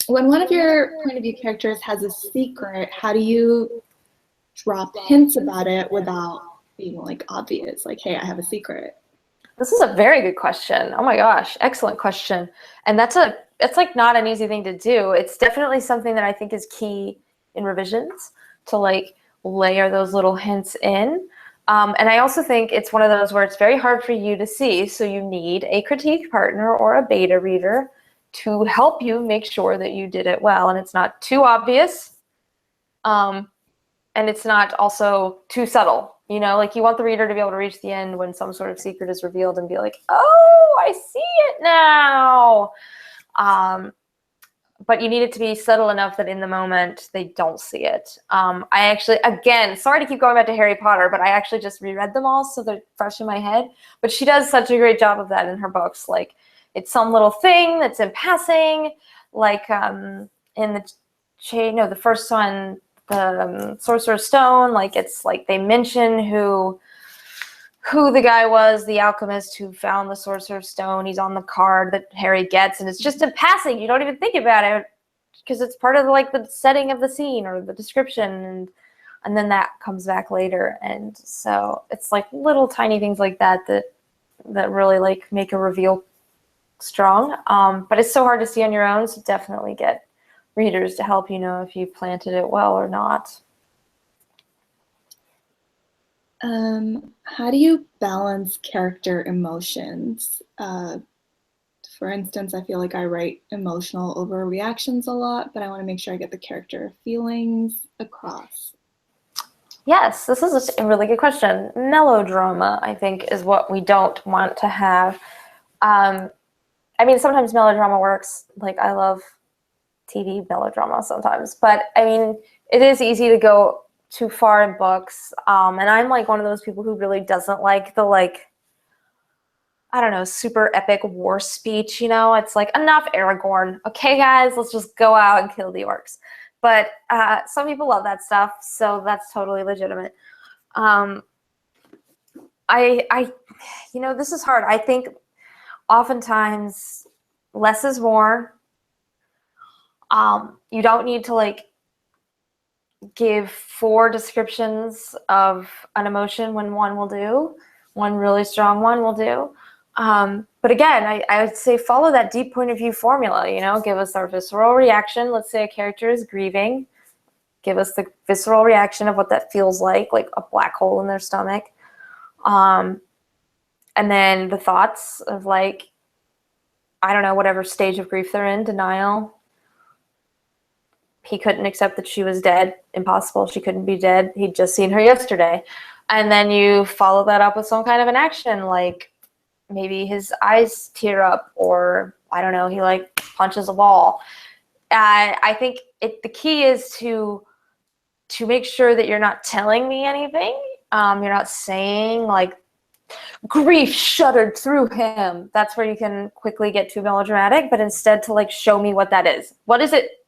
one of your point of view characters has a secret, how do you drop hints about it without being like obvious? Like, hey, I have a secret. This is a very good question. Oh my gosh, excellent question. And it's like not an easy thing to do. It's definitely something that I think is key in revisions to like layer those little hints in. And I also think it's one of those where it's very hard for you to see. So you need a critique partner or a beta reader to help you make sure that you did it well. And it's not too obvious. And it's not also too subtle. You know, like you want the reader to be able to reach the end when some sort of secret is revealed and be like, oh, I see it now. But but you need it to be subtle enough that in the moment they don't see it. I actually, again, sorry to keep going back to Harry Potter, but I actually just reread them all, so they're fresh in my head. But she does such a great job of that in her books. Like, it's some little thing that's in passing, like in the first one, the Sorcerer's Stone, like it's like they mention who the guy was, the alchemist who found the Sorcerer's Stone. He's on the card that Harry gets, and it's just in passing. You don't even think about it because it's part of like the setting of the scene or the description, and then that comes back later. And so it's like little tiny things like that really like make a reveal strong. But it's so hard to see on your own, so definitely get readers to help you know if you planted it well or not. How do you balance character emotions? For instance, I feel like I write emotional overreactions a lot, but I want to make sure I get the character feelings across. Yes, this is a really good question. Melodrama, I think, is what we don't want to have. I mean, sometimes melodrama works. Like, I love TV melodrama sometimes, but I mean, it is easy to go too far in books. And I'm like one of those people who really doesn't like the I don't know, super epic war speech, you know? It's like, enough Aragorn. Okay, guys, let's just go out and kill the orcs. But some people love that stuff, so that's totally legitimate. This is hard. I think oftentimes less is more. You don't need to like give 4 descriptions of an emotion when one will do. One really strong one will do. But again, I would say follow that deep point of view formula, you know, give us our visceral reaction. Let's say a character is grieving. Give us the visceral reaction of what that feels like a black hole in their stomach. And then the thoughts of like, I don't know, whatever stage of grief they're in, denial. He couldn't accept that she was dead. Impossible. She couldn't be dead. He'd just seen her yesterday. And then you follow that up with some kind of an action, like maybe his eyes tear up, or I don't know, he like punches a wall. I think the key is to make sure that you're not telling me anything. You're not saying like grief shuddered through him. That's where you can quickly get too melodramatic, but instead to like show me what that is. What does it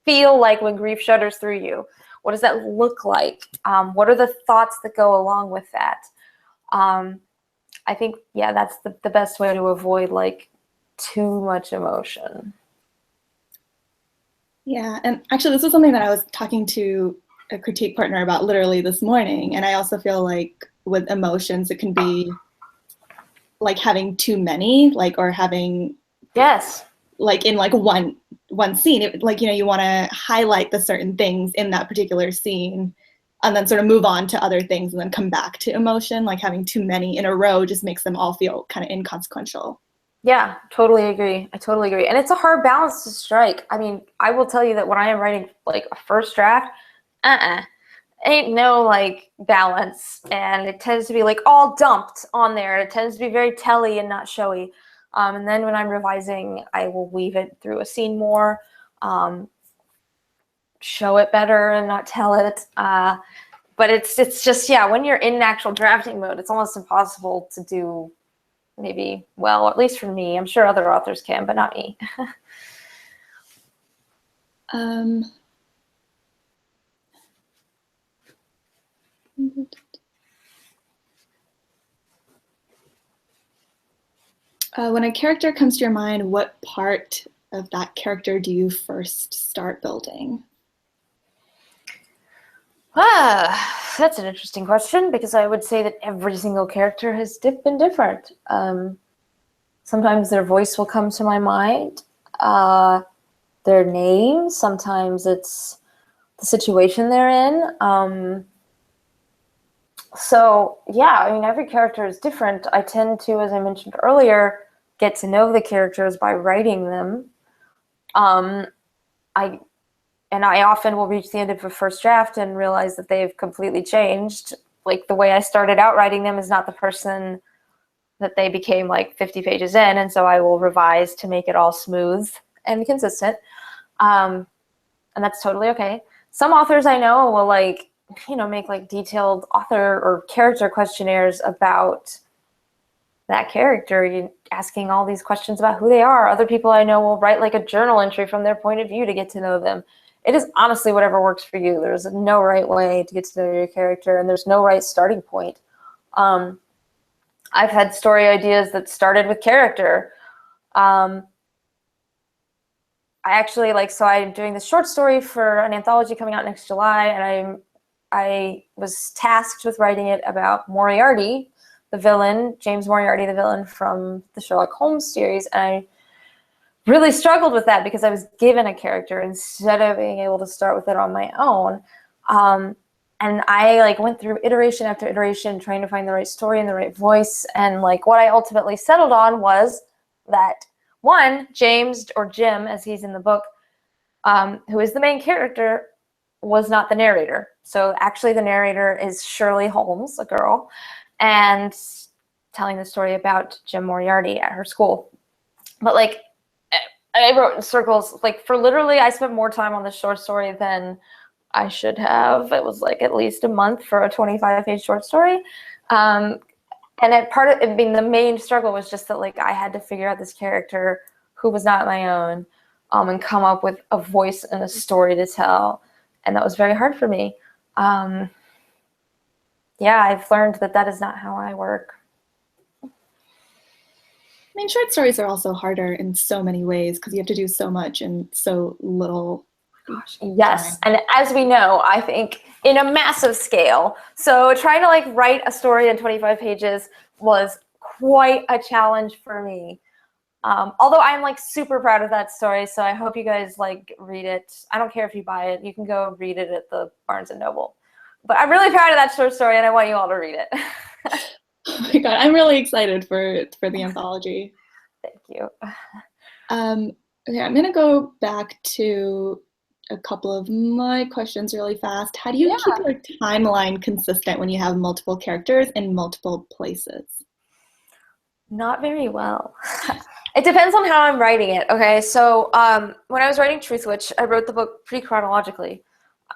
feel like when grief shudders through you? What does that look like? What are the thoughts that go along with that? I think, yeah, that's the best way to avoid like too much emotion. Yeah, and actually this is something that I was talking to a critique partner about literally this morning, and I also feel like with emotions it can be like having too many, like, or having, yes, like in like one scene, like, you know, you want to highlight the certain things in that particular scene and then sort of move on to other things and then come back to emotion. Like having too many in a row just makes them all feel kind of inconsequential. Yeah, totally agree. I totally agree. And it's a hard balance to strike. I mean, I will tell you that when I am writing like a first draft, ain't no like balance. And it tends to be like all dumped on there. It tends to be very telly and not showy. And then when I'm revising, I will weave it through a scene more, show it better and not tell it. But it's just, yeah, when you're in actual drafting mode, it's almost impossible to do maybe well, or at least for me. I'm sure other authors can, but not me. When a character comes to your mind, what part of that character do you first start building? That's an interesting question, because I would say that every single character has been different. Sometimes their voice will come to my mind, their name, sometimes it's the situation they're in. So yeah, I mean, every character is different. I tend to, as I mentioned earlier, get to know the characters by writing them. I often will reach the end of a first draft and realize that they've completely changed. Like the way I started out writing them is not the person that they became like 50 pages in, and so I will revise to make it all smooth and consistent. And that's totally okay. Some authors I know will like, make like detailed author or character questionnaires about that character, asking all these questions about who they are. Other people I know will write like a journal entry from their point of view to get to know them. It is honestly whatever works for you. There's no right way to get to know your character, and there's no right starting point. I've had story ideas that started with character. I actually so I'm doing this short story for an anthology coming out next July, and I was tasked with writing it about Moriarty, the villain, James Moriarty, the villain from the Sherlock Holmes series. And I really struggled with that because I was given a character instead of being able to start with it on my own. And I went through iteration after iteration trying to find the right story and the right voice. And what I ultimately settled on was that one, James, or Jim, as he's in the book, who is the main character, was not the narrator. So actually the narrator is Shirley Holmes, a girl, and telling the story about Jim Moriarty at her school. But I wrote in circles, for literally, I spent more time on this short story than I should have. It was at least a month for a 25-page short story. And part of it being the main struggle was just that I had to figure out this character who was not my own, and come up with a voice and a story to tell. And that was very hard for me. Yeah, I've learned that is not how I work. I mean, short stories are also harder in so many ways because you have to do so much in so little. Gosh, yes, and as we know, I think in a massive scale. So trying to write a story in 25 pages was quite a challenge for me. Although I'm super proud of that story, so I hope you guys read it. I don't care if you buy it; you can go read it at the Barnes and Noble. But I'm really proud of that short story, and I want you all to read it. Oh my God, I'm really excited for the anthology. Thank you. Okay, I'm gonna go back to a couple of my questions really fast. How do you keep your timeline consistent when you have multiple characters in multiple places? Not very well. It depends on how I'm writing it. Okay, so when I was writing Truthwitch, I wrote the book pretty chronologically,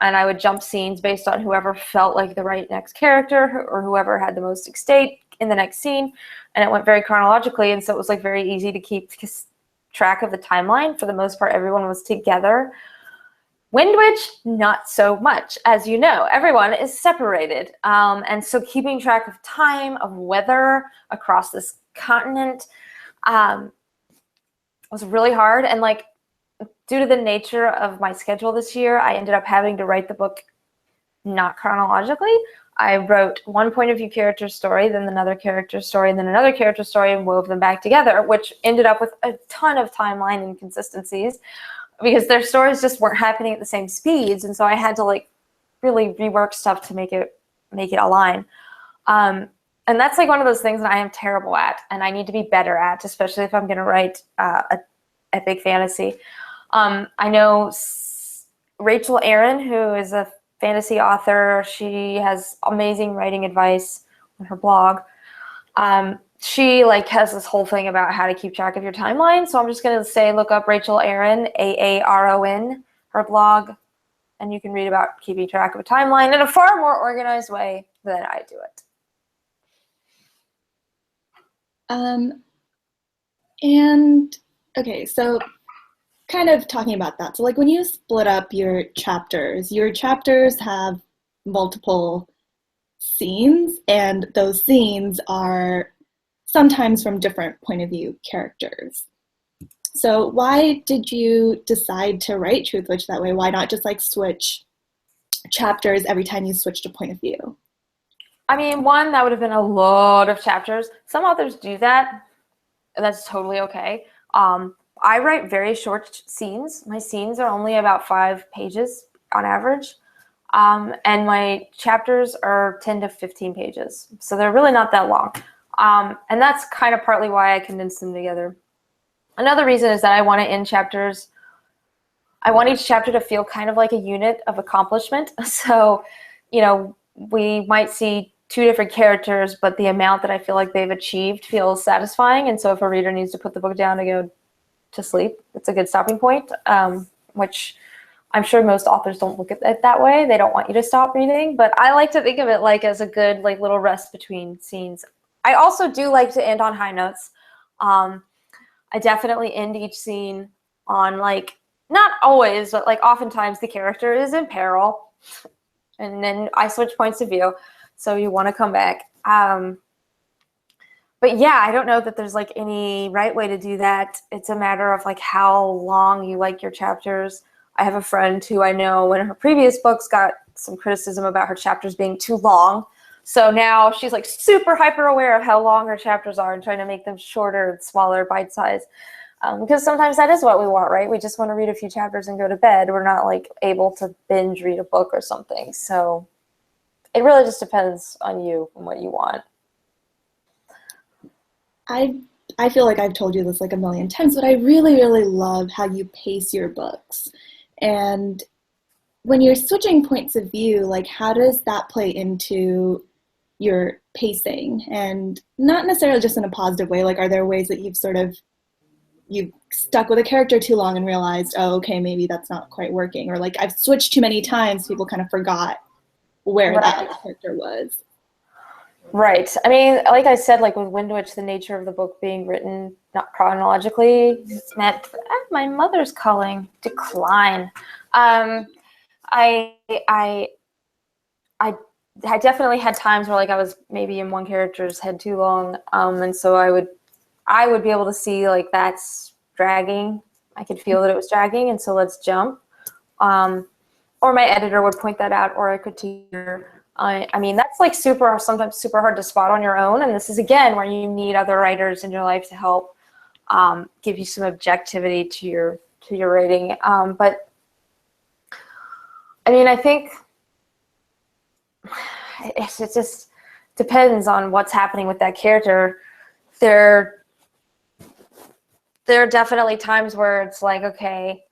and I would jump scenes based on whoever felt like the right next character or whoever had the most at stake in the next scene, and it went very chronologically, and so it was very easy to keep track of the timeline. For the most part, everyone was together. Windwitch, not so much. As you know, everyone is separated, and so keeping track of time, of weather across this continent was really hard. And due to the nature of my schedule this year, I ended up having to write the book not chronologically. I wrote one point of view character story, then another character story, and then another character story, and wove them back together, which ended up with a ton of timeline inconsistencies because their stories just weren't happening at the same speeds. And so I had to really rework stuff to make it align. And that's one of those things that I am terrible at, and I need to be better at, especially if I'm going to write a epic fantasy. I know Rachel Aaron, who is a fantasy author. She has amazing writing advice on her blog. She has this whole thing about how to keep track of your timeline. So I'm just going to say, look up Rachel Aaron, Aaron, her blog, and you can read about keeping track of a timeline in a far more organized way than I do it. And okay, so kind of talking about that. So when you split up your chapters have multiple scenes, and those scenes are sometimes from different point of view characters. So why did you decide to write Truthwitch that way? Why not just switch chapters every time you switched a point of view? I mean, one, that would have been a lot of chapters. Some authors do that, and that's totally okay. I write very short scenes. My scenes are only about 5 pages on average, and my chapters are 10 to 15 pages. So they're really not that long, and that's kind of partly why I condensed them together. Another reason is that I want to end chapters. I want each chapter to feel kind of like a unit of accomplishment. So, we might see 2 different characters, but the amount that I feel like they've achieved feels satisfying. And so if a reader needs to put the book down to go to sleep, it's a good stopping point. which I'm sure most authors don't look at it that way. They don't want you to stop reading, but I like to think of it like as a good like little rest between scenes. I also do like to end on high notes. I definitely end each scene on like, not always, but like oftentimes the character is in peril, and then I switch points of view, so you want to come back. But yeah, I don't know that there's like any right way to do that. It's a matter of like how long you like your chapters. I have a friend who I know in her previous books got some criticism about her chapters being too long. So now she's like super hyper aware of how long her chapters are and trying to make them shorter and smaller, bite size. Because sometimes that is what we want, right? We just want to read a few chapters and go to bed. We're not like able to binge read a book or something. So it really just depends on you and what you want. I feel like I've told you this like a million times, but I really, really love how you pace your books. And when you're switching points of view, like how does that play into your pacing? And not necessarily just in a positive way, like are there ways that you've stuck with a character too long and realized, oh, okay, maybe that's not quite working, or like I've switched too many times, people kind of forgot where that other character was. Right. I mean, like I said, like with Windwitch, the nature of the book being written not chronologically, it's meant, my mother's calling, decline. I, I, I definitely had times where like I was maybe in one character's head too long, and so I would be able to see like that's dragging. I could feel that it was dragging, and so let's jump. Or my editor would point that out, or I could hear. I mean, that's like sometimes super hard to spot on your own, and this is again where you need other writers in your life to help give you some objectivity to your writing. But I mean, I think it just depends on what's happening with that character. There are definitely times where it's like, okay,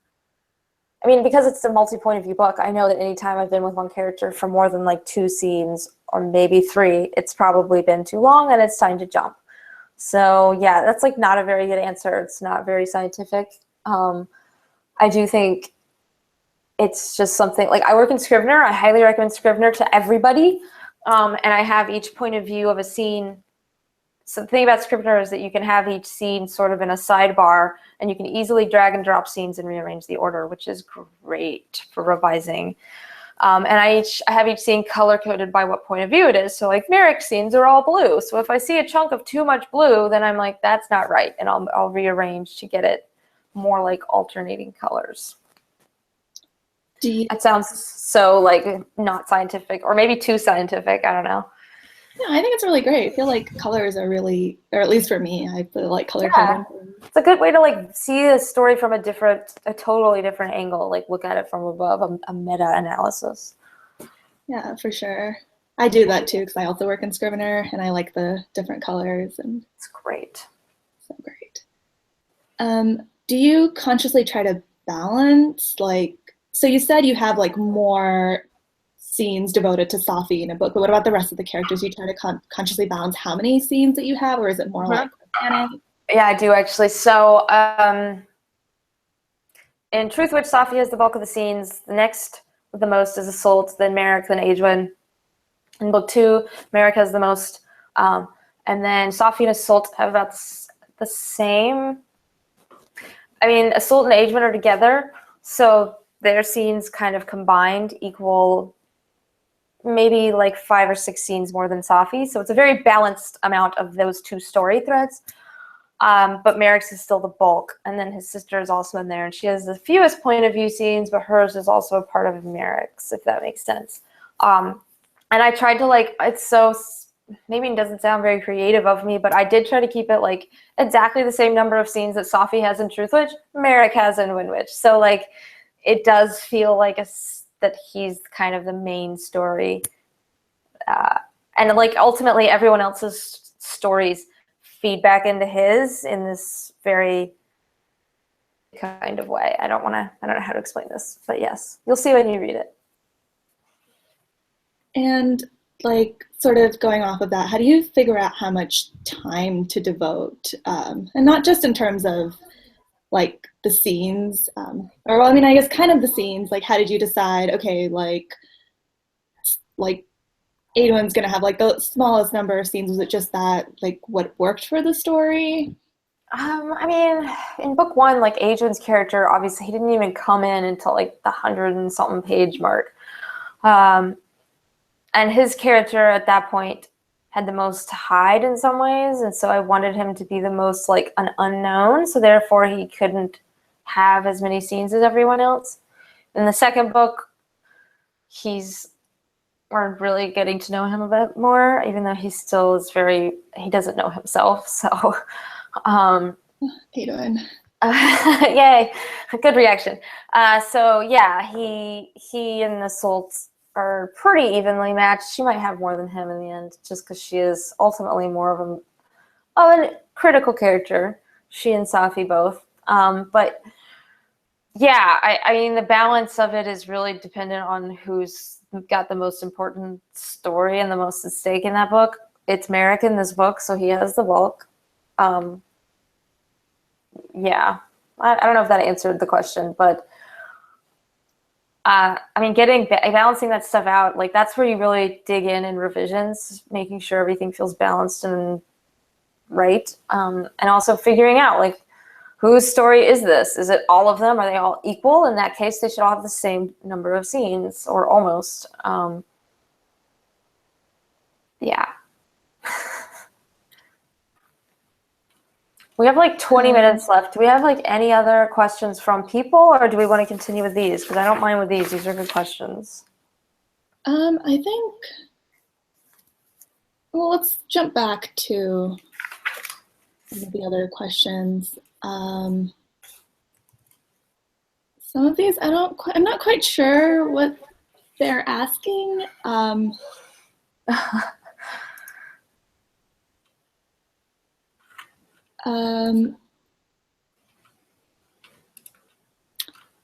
I mean, because it's a multi-point of view book, I know that anytime I've been with one character for more than like 2 scenes or maybe 3, it's probably been too long and it's time to jump. So yeah, that's like not a very good answer. It's not very scientific. I do think it's just something, like I work in Scrivener. I highly recommend Scrivener to everybody. And I have each point of view of a scene. So the thing about Scrivener is that you can have each scene sort of in a sidebar, and you can easily drag and drop scenes and rearrange the order, which is great for revising. And I have each scene color-coded by what point of view it is. So like Merrick's scenes are all blue. So if I see a chunk of too much blue, then I'm like, that's not right. And I'll rearrange to get it more like alternating colors. That sounds so like not scientific, or maybe too scientific. I don't know. Yeah, I think it's really great. I feel like colors are really, or at least for me, I feel like color coding. It's a good way to like see the story from a totally different angle, like look at it from above, a meta-analysis. Yeah, for sure. I do that too because I also work in Scrivener and I like the different colors, and it's great. So great. Do you consciously try to balance, like, so you said you have like more scenes devoted to Safi in a book, but what about the rest of the characters? You try to consciously balance how many scenes that you have, or is it more like organic? Yeah, I do actually. So in Truthwitch, Safi has the bulk of the scenes. The next with the most is Assault, then Merrick, then Agewen. In book 2, Merrick has the most, and then Safi and Assault have about the same. I mean, Assault and Agewen are together, so their scenes kind of combined equal maybe like 5 or 6 scenes more than Safi. So it's a very balanced amount of those 2 story threads. But Merrick's is still the bulk. And then his sister is also in there. And she has the fewest point of view scenes, but hers is also a part of Merrick's, if that makes sense. And I tried to like, it's so, maybe it doesn't sound very creative of me, but I did try to keep it like exactly the same number of scenes that Safi has in Truthwitch, Merrick has in Windwitch. So like, it does feel like that he's kind of the main story. And like ultimately everyone else's stories feed back into his in this very kind of way. I don't know how to explain this, but yes, you'll see when you read it. And like sort of going off of that, how do you figure out how much time to devote? And not just in terms of like the scenes, or well, I mean, I guess kind of the scenes. Like, how did you decide? Okay, like Adoin's gonna have like the smallest number of scenes. Was it just that like what worked for the story? I mean, in book one, like Adrian's character, obviously he didn't even come in until like the 100 and something page mark. Um, and his character at that point had the most to hide in some ways, and so I wanted him to be the most like an unknown, so therefore he couldn't have as many scenes as everyone else. In the second book, we're really getting to know him a bit more, even though he still is he doesn't know himself. So, Adoin. yay, good reaction. So yeah, he and the Sults are pretty evenly matched. She might have more than him in the end, just because she is ultimately more of a critical character. She and Safi both. But yeah, I mean, the balance of it is really dependent on who's got the most important story and the most at stake in that book. It's Merrick in this book, so he has the bulk. Yeah, I don't know if that answered the question, but I mean, balancing that stuff out, like that's where you really dig in revisions, making sure everything feels balanced and right, and also figuring out like whose story is this? Is it all of them? Are they all equal? In that case, they should all have the same number of scenes, or almost. Yeah. We have like 20 minutes left. Do we have like any other questions from people, or do we want to continue with these? Because I don't mind with these. These are good questions. I think, well, let's jump back to the other questions. Some of these, I'm not quite sure what they're asking.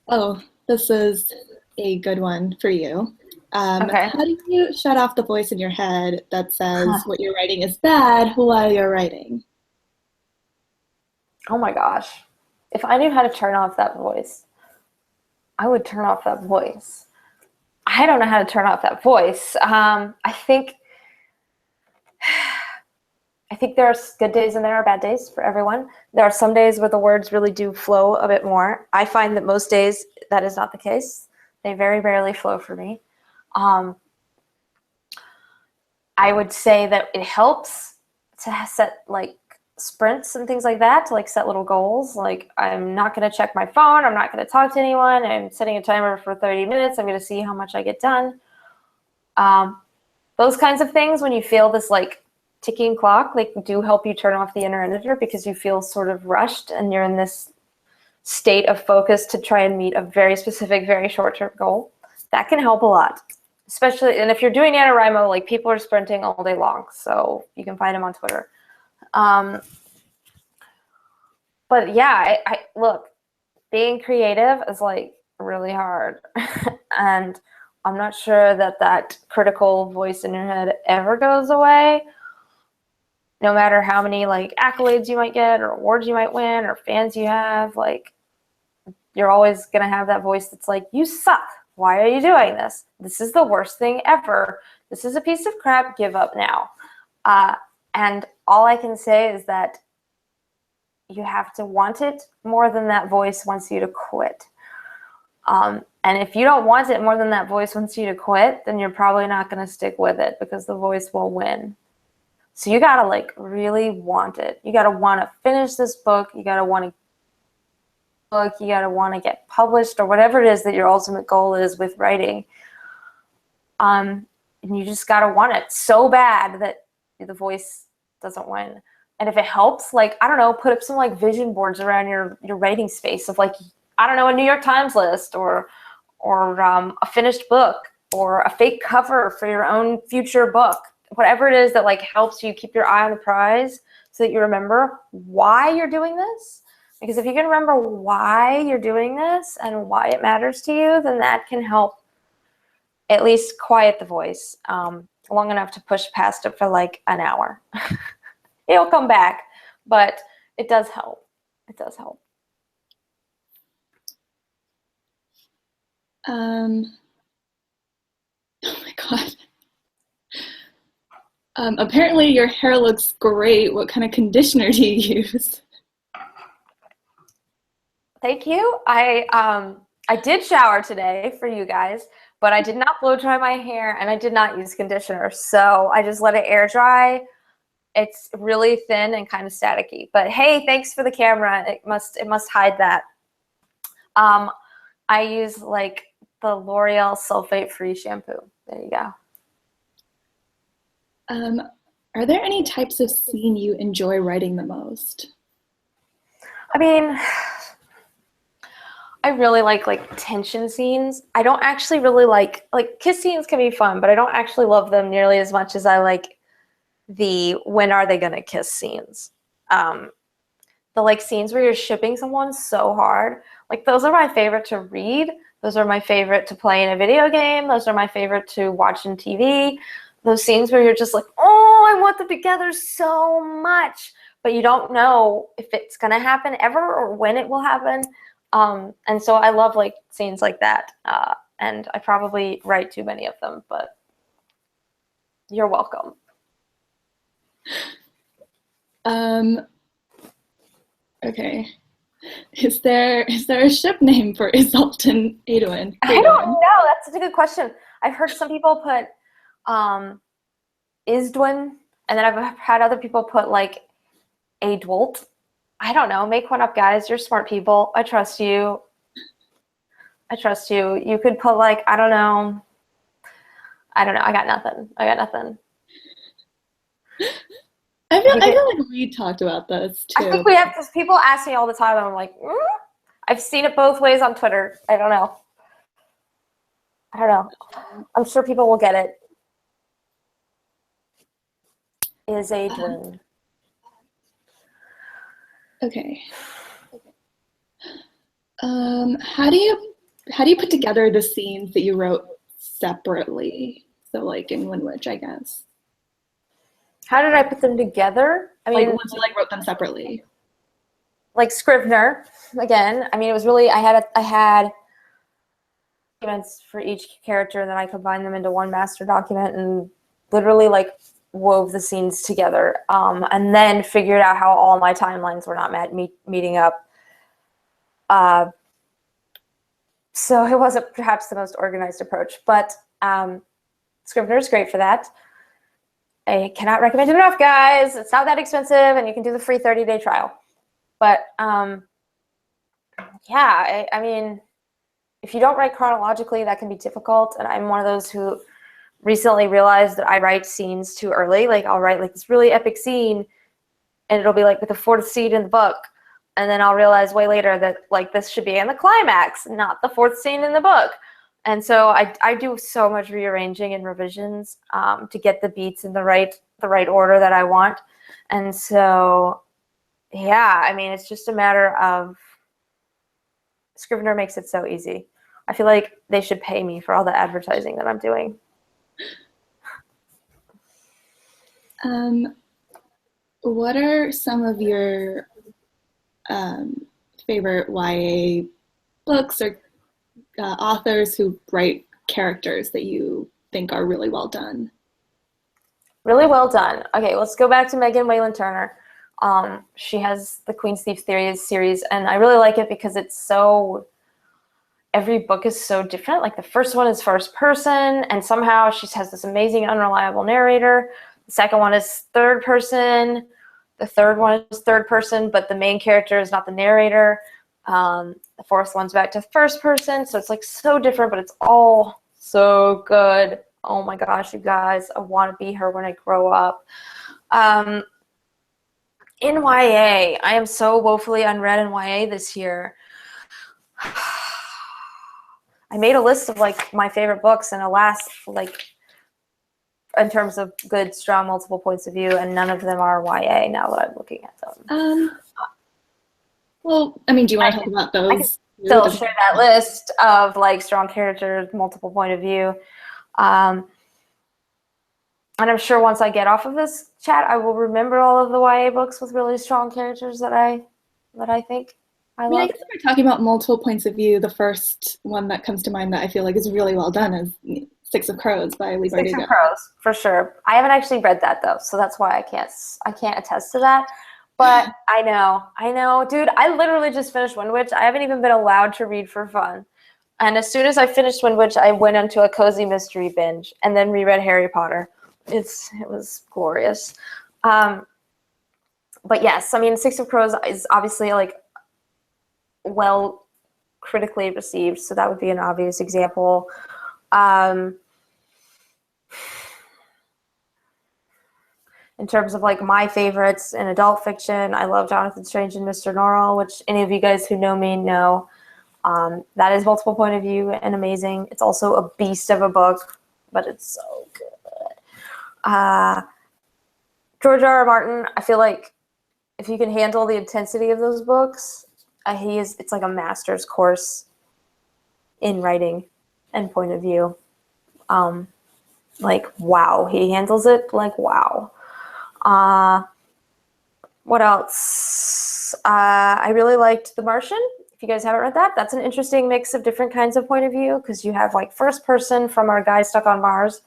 Oh, this is a good one for you. Okay. How do you shut off the voice in your head that says what you're writing is bad while you're writing? Oh my gosh. If I knew how to turn off that voice, I would turn off that voice. I don't know how to turn off that voice. I think there are good days and there are bad days for everyone. There are some days where the words really do flow a bit more. I find that most days that is not the case. They very rarely flow for me. I would say that it helps to set like sprints and things like that, to like set little goals. Like, I'm not going to check my phone. I'm not going to talk to anyone. I'm setting a timer for 30 minutes. I'm going to see how much I get done. Those kinds of things, when you feel this like ticking clock, like do help you turn off the inner editor, because you feel sort of rushed and you're in this state of focus to try and meet a very specific, very short-term goal. That can help a lot. Especially, and if you're doing NaNoWriMo, like people are sprinting all day long, so you can find them on Twitter. But yeah, I look, being creative is like really hard. And I'm not sure that critical voice in your head ever goes away. No matter how many like accolades you might get or awards you might win or fans you have, like you're always going to have that voice that's like, you suck. Why are you doing this? This is the worst thing ever. This is a piece of crap. Give up now. And all I can say is that you have to want it more than that voice wants you to quit. And if you don't want it more than that voice wants you to quit, then you're probably not going to stick with it, because the voice will win. So you got to like really want it. You got to want to finish this book. You got to want to you got to want to get published, or whatever it is that your ultimate goal is with writing. And you just got to want it so bad that the voice doesn't win. And if it helps, like, I don't know, put up some like vision boards around your writing space of like, I don't know, a New York Times list, or a finished book, or a fake cover for your own future book. Whatever it is that like helps you keep your eye on the prize, so that you remember why you're doing this. Because if you can remember why you're doing this and why it matters to you, then that can help at least quiet the voice long enough to push past it for like an hour. It'll come back, but it does help. It does help. Um, oh my God. Apparently your hair looks great. What kind of conditioner do you use? Thank you. I did shower today for you guys, but I did not blow dry my hair and I did not use conditioner. So I just let it air dry. It's really thin and kind of staticky. But hey, thanks for the camera. It must hide that. Um, I use like the L'Oreal sulfate-free shampoo. There you go. Are there any types of scene you enjoy writing the most? I mean, I really like tension scenes. I don't actually really like kiss scenes can be fun, but I don't actually love them nearly as much as I like the when are they gonna kiss scenes. The like scenes where you're shipping someone so hard. Like those are my favorite to read. Those are my favorite to play in a video game. Those are my favorite to watch in TV. Those scenes where you're just like, oh, I want them together so much, but you don't know if it's gonna happen ever or when it will happen. And so I love like scenes like that. And I probably write too many of them, but you're welcome. Okay. Is there a ship name for Isolt and Adwin? I don't know. That's such a good question. I've heard some people put Isdwin, and then I've had other people put like Adwolt. I don't know. Make one up, guys. You're smart people. I trust you. I trust you. You could put like, I don't know. I got nothing. I feel like we talked about this too. I think we have, because people ask me all the time, and I'm like, I've seen it both ways on Twitter. I don't know. I'm sure people will get it. Is Adwin. Okay. How do you put together the scenes that you wrote separately? So like in Winwich, I guess. How did I put them together? I mean, once you wrote them separately. Like Scrivener, again. I mean, it was really I had documents for each character, and then I combined them into one master document and literally like wove the scenes together, and then figured out how all my timelines were not meeting up. So it wasn't perhaps the most organized approach, but Scrivener is great for that. I cannot recommend it enough, guys. It's not that expensive, and you can do the free 30-day trial. But yeah, I mean, if you don't write chronologically, that can be difficult. And I'm one of those who recently realized that I write scenes too early. Like I'll write like this really epic scene, and it'll be like with the fourth scene in the book. And then I'll realize way later that like this should be in the climax, not the fourth scene in the book. And so I do so much rearranging and revisions to get the beats in the right order that I want. And so, yeah, I mean, it's just a matter of Scrivener makes it so easy. I feel like they should pay me for all the advertising that I'm doing. What are some of your favorite YA books or authors who write characters that you think are really well done? Really well done. Okay, let's go back to Megan Whalen Turner. She has the Queen's Thief series, and I really like it because it's so, every book is so different. Like the first one is first person, and somehow she has this amazing unreliable narrator. The second one is third person. The third one is third person, but the main character is not the narrator. The fourth one's back to first person, so it's like so different, but it's all so good. Oh my gosh, you guys, I want to be her when I grow up. In YA, I am so woefully unread in YA this year. I made a list of like my favorite books, and alas, like in terms of good, strong, multiple points of view, and none of them are YA now that I'm looking at them. Well, I mean, do you want to talk about those? I can still share that list of like strong characters, multiple point of view. And I'm sure once I get off of this chat, I will remember all of the YA books with really strong characters that I think. I I mean, I loved guess it. if we're talking about multiple points of view, the first one that comes to mind that I feel like is really well done is Six of Crows by Leigh Six of Bardugo. Crows, for sure. I haven't actually read that though, so that's why I can't attest to that. But I know, dude. I literally just finished Wind Witch. I haven't even been allowed to read for fun. And as soon as I finished Wind Witch, I went into a cozy mystery binge and then reread Harry Potter. It was glorious. But yes, I mean, Six of Crows is obviously like well critically received, so that would be an obvious example. In terms of like my favorites in adult fiction, I love Jonathan Strange and Mr. Norrell, which any of you guys who know me know. That is multiple point of view and amazing. It's also a beast of a book, but it's so good. George R. R. Martin, I feel like if you can handle the intensity of those books, it's like a master's course in writing and point of view. Like, wow, he handles it like wow. What else? I really liked The Martian. If you guys haven't read that, that's an interesting mix of different kinds of point of view because you have like first person from our guy stuck on Mars,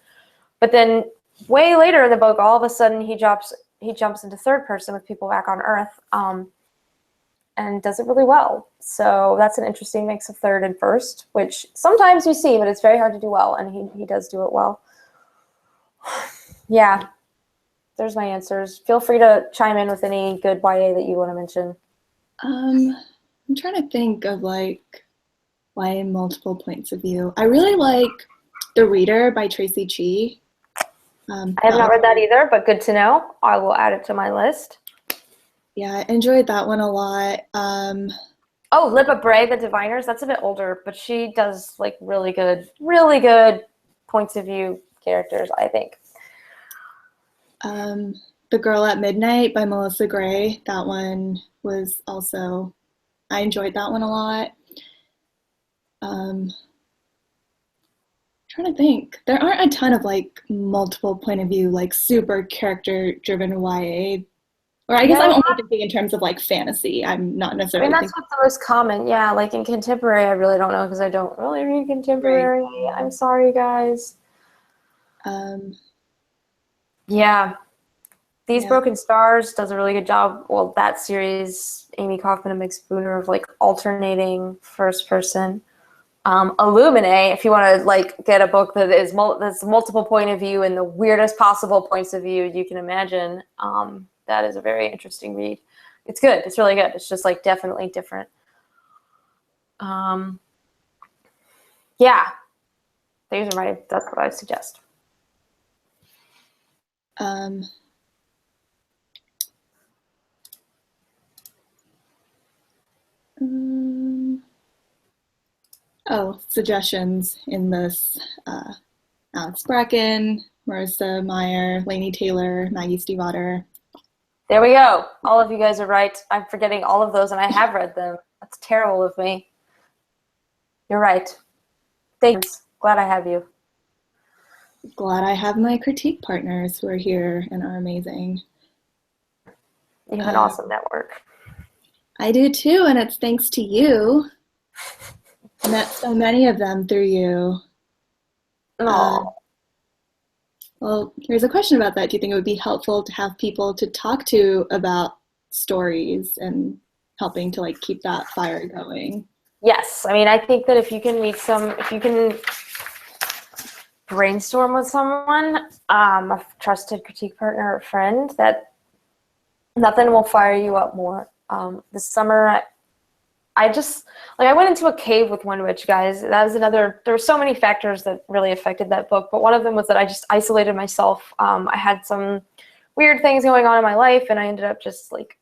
but then way later in the book, all of a sudden he jumps into third person with people back on Earth, and does it really well. So that's an interesting mix of third and first, which sometimes you see, but it's very hard to do well, and he does do it well. Yeah, there's my answers. Feel free to chime in with any good YA that you want to mention. I'm trying to think of like why multiple points of view. I really like The Reader by Tracy Chee. I have not read that either, but good to know. I will add it to my list. Yeah, I enjoyed that one a lot. Oh, Lippa Bray, The Diviners. That's a bit older, but she does like really good points of view characters, I think. The Girl at Midnight by Melissa Gray. That one was also, I enjoyed that one a lot. Trying to think. There aren't a ton of like multiple point of view, like super character driven YA. Or I guess I'm only thinking in terms of like fantasy. I'm not necessarily that's what's the most common. Yeah, like in contemporary, I really don't know because I don't really read contemporary. Right. I'm sorry, guys. Yeah. These Broken Stars does a really good job. Well, that series, Amy Kaufman and Mick Spooner, of like alternating first person. Illuminate, if you want to like get a book that is that's multiple point of view and the weirdest possible points of view you can imagine, that is a very interesting read. It's good. It's really good. It's just like definitely different. Yeah, that's what I suggest. Suggestions in this. Alex Bracken, Marissa Meyer, Laini Taylor, Maggie Stiefvater. There we go. All of you guys are right. I'm forgetting all of those, and I have read them. That's terrible of me. You're right. Thanks. Glad I have you. Glad I have my critique partners who are here and are amazing. You have an awesome network. I do too, and it's thanks to you. I met so many of them through you. Well, here's a question about that. Do you think it would be helpful to have people to talk to about stories and helping to like keep that fire going? Yes. I mean, I think that if you can brainstorm with someone, a trusted critique partner or friend, that nothing will fire you up more. This summer, I went into a cave with Wind Witch, guys. That was there were so many factors that really affected that book, but one of them was that I just isolated myself. I had some weird things going on in my life, and I ended up just like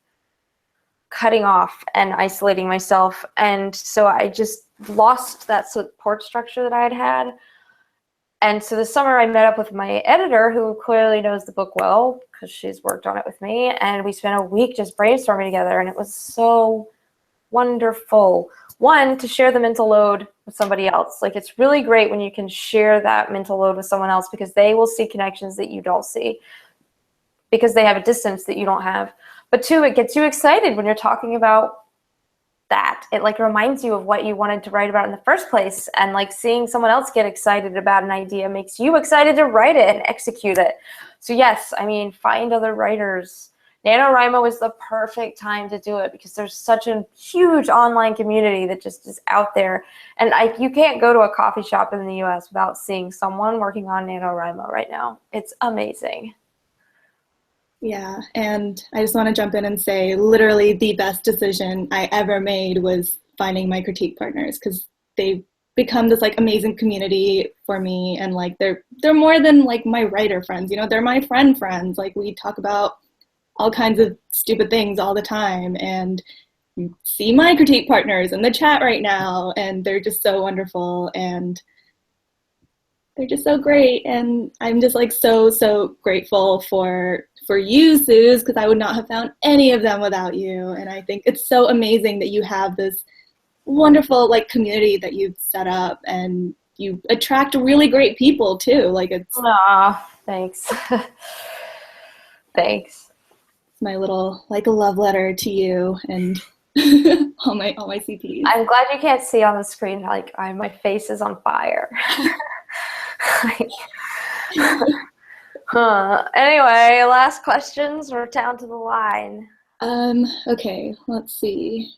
cutting off and isolating myself. And so I just lost that support structure that I had had. And so this summer I met up with my editor, who clearly knows the book well because she's worked on it with me, and we spent a week just brainstorming together, and it was so wonderful. One, to share the mental load with somebody else. Like, it's really great when you can share that mental load with someone else because they will see connections that you don't see because they have a distance that you don't have. But two, it gets you excited when you're talking about that. It like reminds you of what you wanted to write about in the first place, and like seeing someone else get excited about an idea makes you excited to write it and execute it. So yes, I mean, find other writers. NaNoWriMo is the perfect time to do it because there's such a huge online community that just is out there. And you can't go to a coffee shop in the US without seeing someone working on NaNoWriMo right now. It's amazing. Yeah, and I just want to jump in and say literally the best decision I ever made was finding my critique partners, because they've become this like amazing community for me, and like they're more than like my writer friends, you know, they're my friends. Like we talk about all kinds of stupid things all the time, and you see my critique partners in the chat right now, and they're just so wonderful, and they're just so great. And I'm just like so grateful for you, Suze, because I would not have found any of them without you. And I think it's so amazing that you have this wonderful like community that you've set up, and you attract really great people too. Like it's Thanks. Thanks. It's my little like a love letter to you and all my CPs. I'm glad you can't see on the screen like my face is on fire. Anyway, last questions. We're down to the line. Okay, let's see.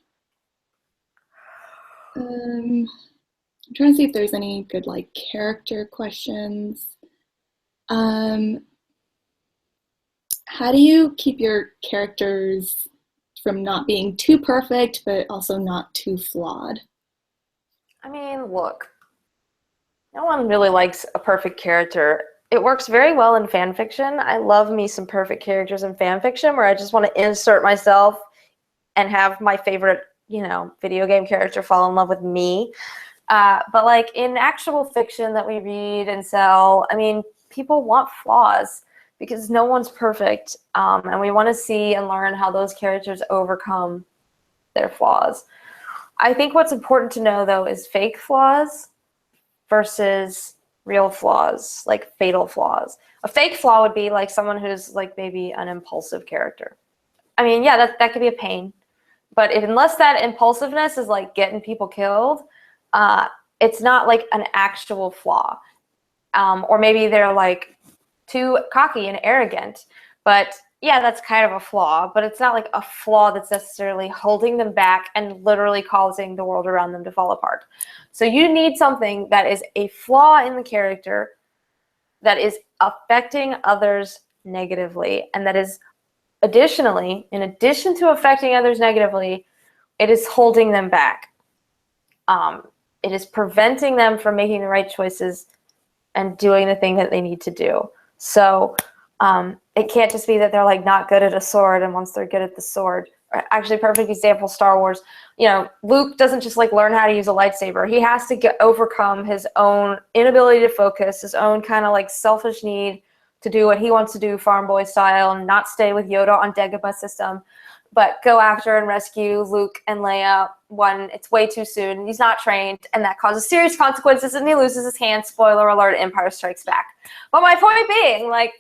I'm trying to see if there's any good like character questions. How do you keep your characters from not being too perfect, but also not too flawed? I mean, look, no one really likes a perfect character. It works very well in fan fiction. I love me some perfect characters in fan fiction where I just want to insert myself and have my favorite, you know, video game character fall in love with me. But like in actual fiction that we read and sell, I mean, people want flaws because no one's perfect. And we want to see and learn how those characters overcome their flaws. I think what's important to know, though, is fake flaws versus real flaws, like fatal flaws. A fake flaw would be like someone who's like maybe an impulsive character. I mean, yeah, that could be a pain. But unless that impulsiveness is like getting people killed, it's not like an actual flaw. Or maybe they're like too cocky and arrogant. But yeah, that's kind of a flaw, but it's not like a flaw that's necessarily holding them back and literally causing the world around them to fall apart. So you need something that is a flaw in the character that is affecting others negatively, and that is additionally, in addition to affecting others negatively, it is holding them back. It is preventing them from making the right choices and doing the thing that they need to do. So it can't just be that they're like not good at a sword, and once they're good at the sword, actually perfect example, Star Wars, you know, Luke doesn't just like learn how to use a lightsaber. He has to overcome his own inability to focus, his own kind of like selfish need to do what he wants to do, farm boy style, and not stay with Yoda on Dagobah system, but go after and rescue Luke and Leia when it's way too soon. He's not trained, and that causes serious consequences, and he loses his hand. Spoiler alert, Empire Strikes Back. But my point being, like,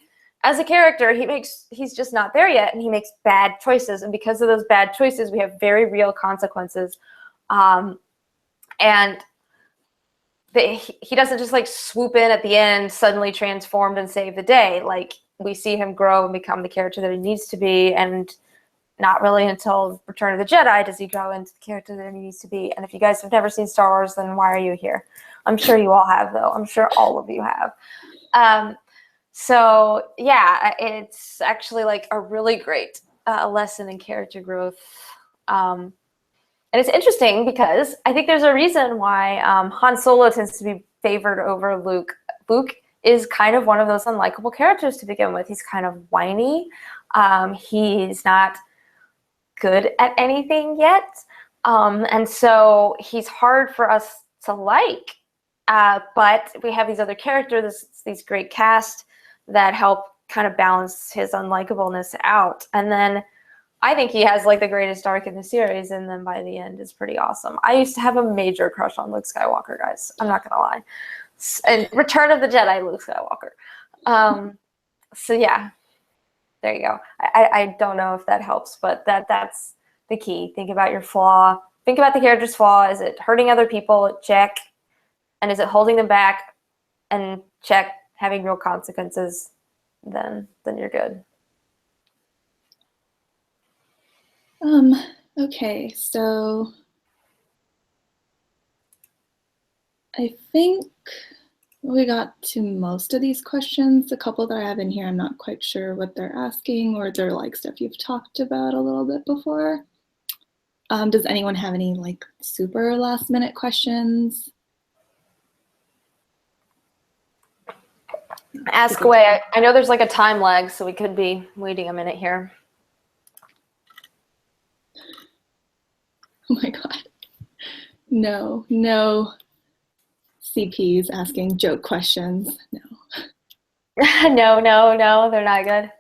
as a character, he's just not there yet, and he makes bad choices. And because of those bad choices, we have very real consequences. And he doesn't just like swoop in at the end, suddenly transformed and save the day. Like, we see him grow and become the character that he needs to be, and not really until Return of the Jedi does he grow into the character that he needs to be. And if you guys have never seen Star Wars, then why are you here? I'm sure you all have, though. I'm sure all of you have. So yeah, it's actually like a really great lesson in character growth. And it's interesting because I think there's a reason why Han Solo tends to be favored over Luke. Luke is kind of one of those unlikable characters to begin with. He's kind of whiny. He's not good at anything yet. And so he's hard for us to like. But we have these other characters, these great cast that help kind of balance his unlikableness out. And then I think he has like the greatest arc in the series, and then by the end is pretty awesome. I used to have a major crush on Luke Skywalker, guys. I'm not gonna lie. And Return of the Jedi, Luke Skywalker. So yeah, there you go. I don't know if that helps, but that's the key. Think about your flaw. think about the character's flaw. Is it hurting other people? Check. And is it holding them back? And check. Having real consequences? Then you're good. Okay, so I think we got to most of these questions. A couple that I have in here, I'm not quite sure what they're asking, or they're like stuff you've talked about a little bit before. Does anyone have any like super last minute questions? Ask away. I know there's like a time lag, so we could be waiting a minute here. Oh my God. No CPs asking joke questions. No. No, they're not good.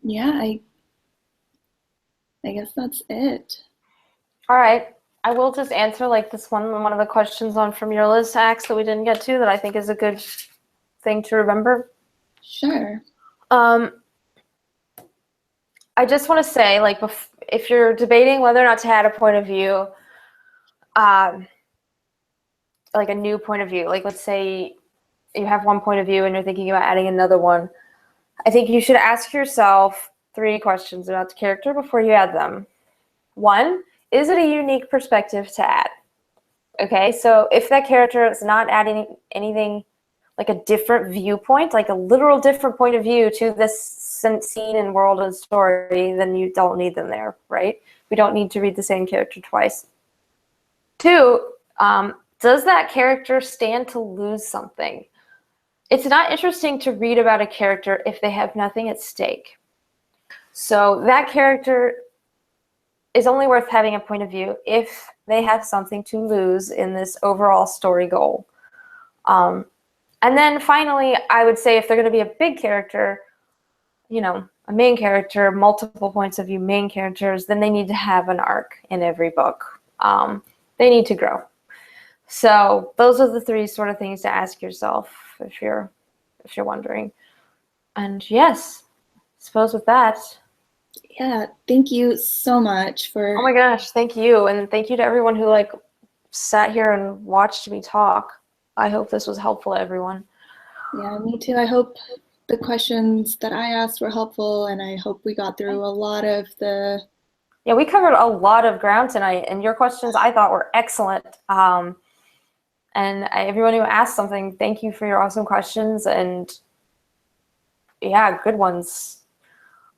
Yeah, I guess that's it. All right. I will just answer like this one of the questions on from your list, Ax, that we didn't get to that I think is a good thing to remember. Sure. I just want to say, like, if you're debating whether or not to add a point of view, like a new point of view, like let's say you have one point of view and you're thinking about adding another one, I think you should ask yourself 3 questions about the character before you add them. 1, is it a unique perspective to add? Okay, so if that character is not adding anything like a different viewpoint, like a literal different point of view to this scene and world and story, then you don't need them there, right? We don't need to read the same character twice. 2, does that character stand to lose something? It's not interesting to read about a character if they have nothing at stake. So that character is only worth having a point of view if they have something to lose in this overall story goal. And then finally, I would say if they're going to be a big character, you know, a main character, multiple points of view main characters, then they need to have an arc in every book. They need to grow. So those are the 3 sort of things to ask yourself if you're wondering. And yes, I suppose with that. Yeah, thank you so much for. Oh my gosh, thank you, and thank you to everyone who like sat here and watched me talk. I hope this was helpful to everyone. Yeah, me too. I hope the questions that I asked were helpful, and I hope we got through a lot of the. Yeah, we covered a lot of ground tonight, and your questions I thought were excellent. And everyone who asked something, thank you for your awesome questions, and yeah, good ones.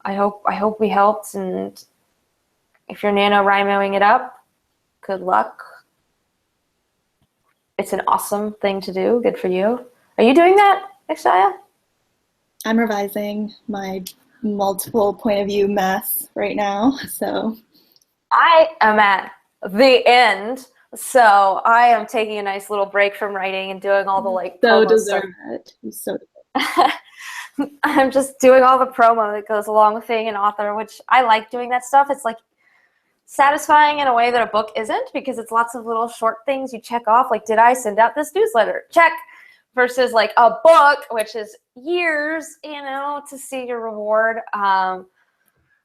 I hope we helped, and if you're NaNoWriMoing it up, good luck. It's an awesome thing to do. Good for you. Are you doing that, Akshaya? I'm revising my multiple point of view mess right now, so. I am at the end, so I am taking a nice little break from writing and doing all the like so promo deserve stuff. it. You so deserve it. I'm just doing all the promo that goes along with being an author, which I like doing that stuff. It's like satisfying in a way that a book isn't, because it's lots of little short things you check off, like did I send out this newsletter? Check. Versus like a book, which is years, you know, to see your reward.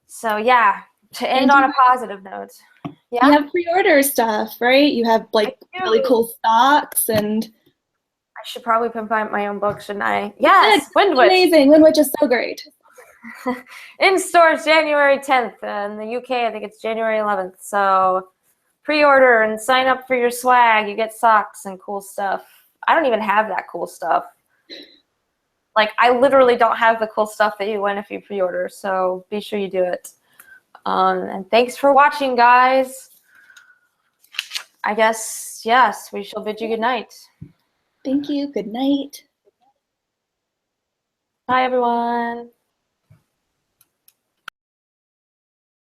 So yeah, to end on a positive note. Yeah. You have pre-order stuff, right? You have like really cool stocks, and I should probably pimp out my own book, shouldn't I? Yes, Windwitch. Amazing. Windwitch is so great. In stores January 10th. In the UK, I think it's January 11th. So pre-order and sign up for your swag. You get socks and cool stuff. I don't even have that cool stuff. Like, I literally don't have the cool stuff that you win if you pre-order. So be sure you do it. And thanks for watching, guys. I guess, yes, we shall bid you good night. Thank you. Good night. Bye, everyone.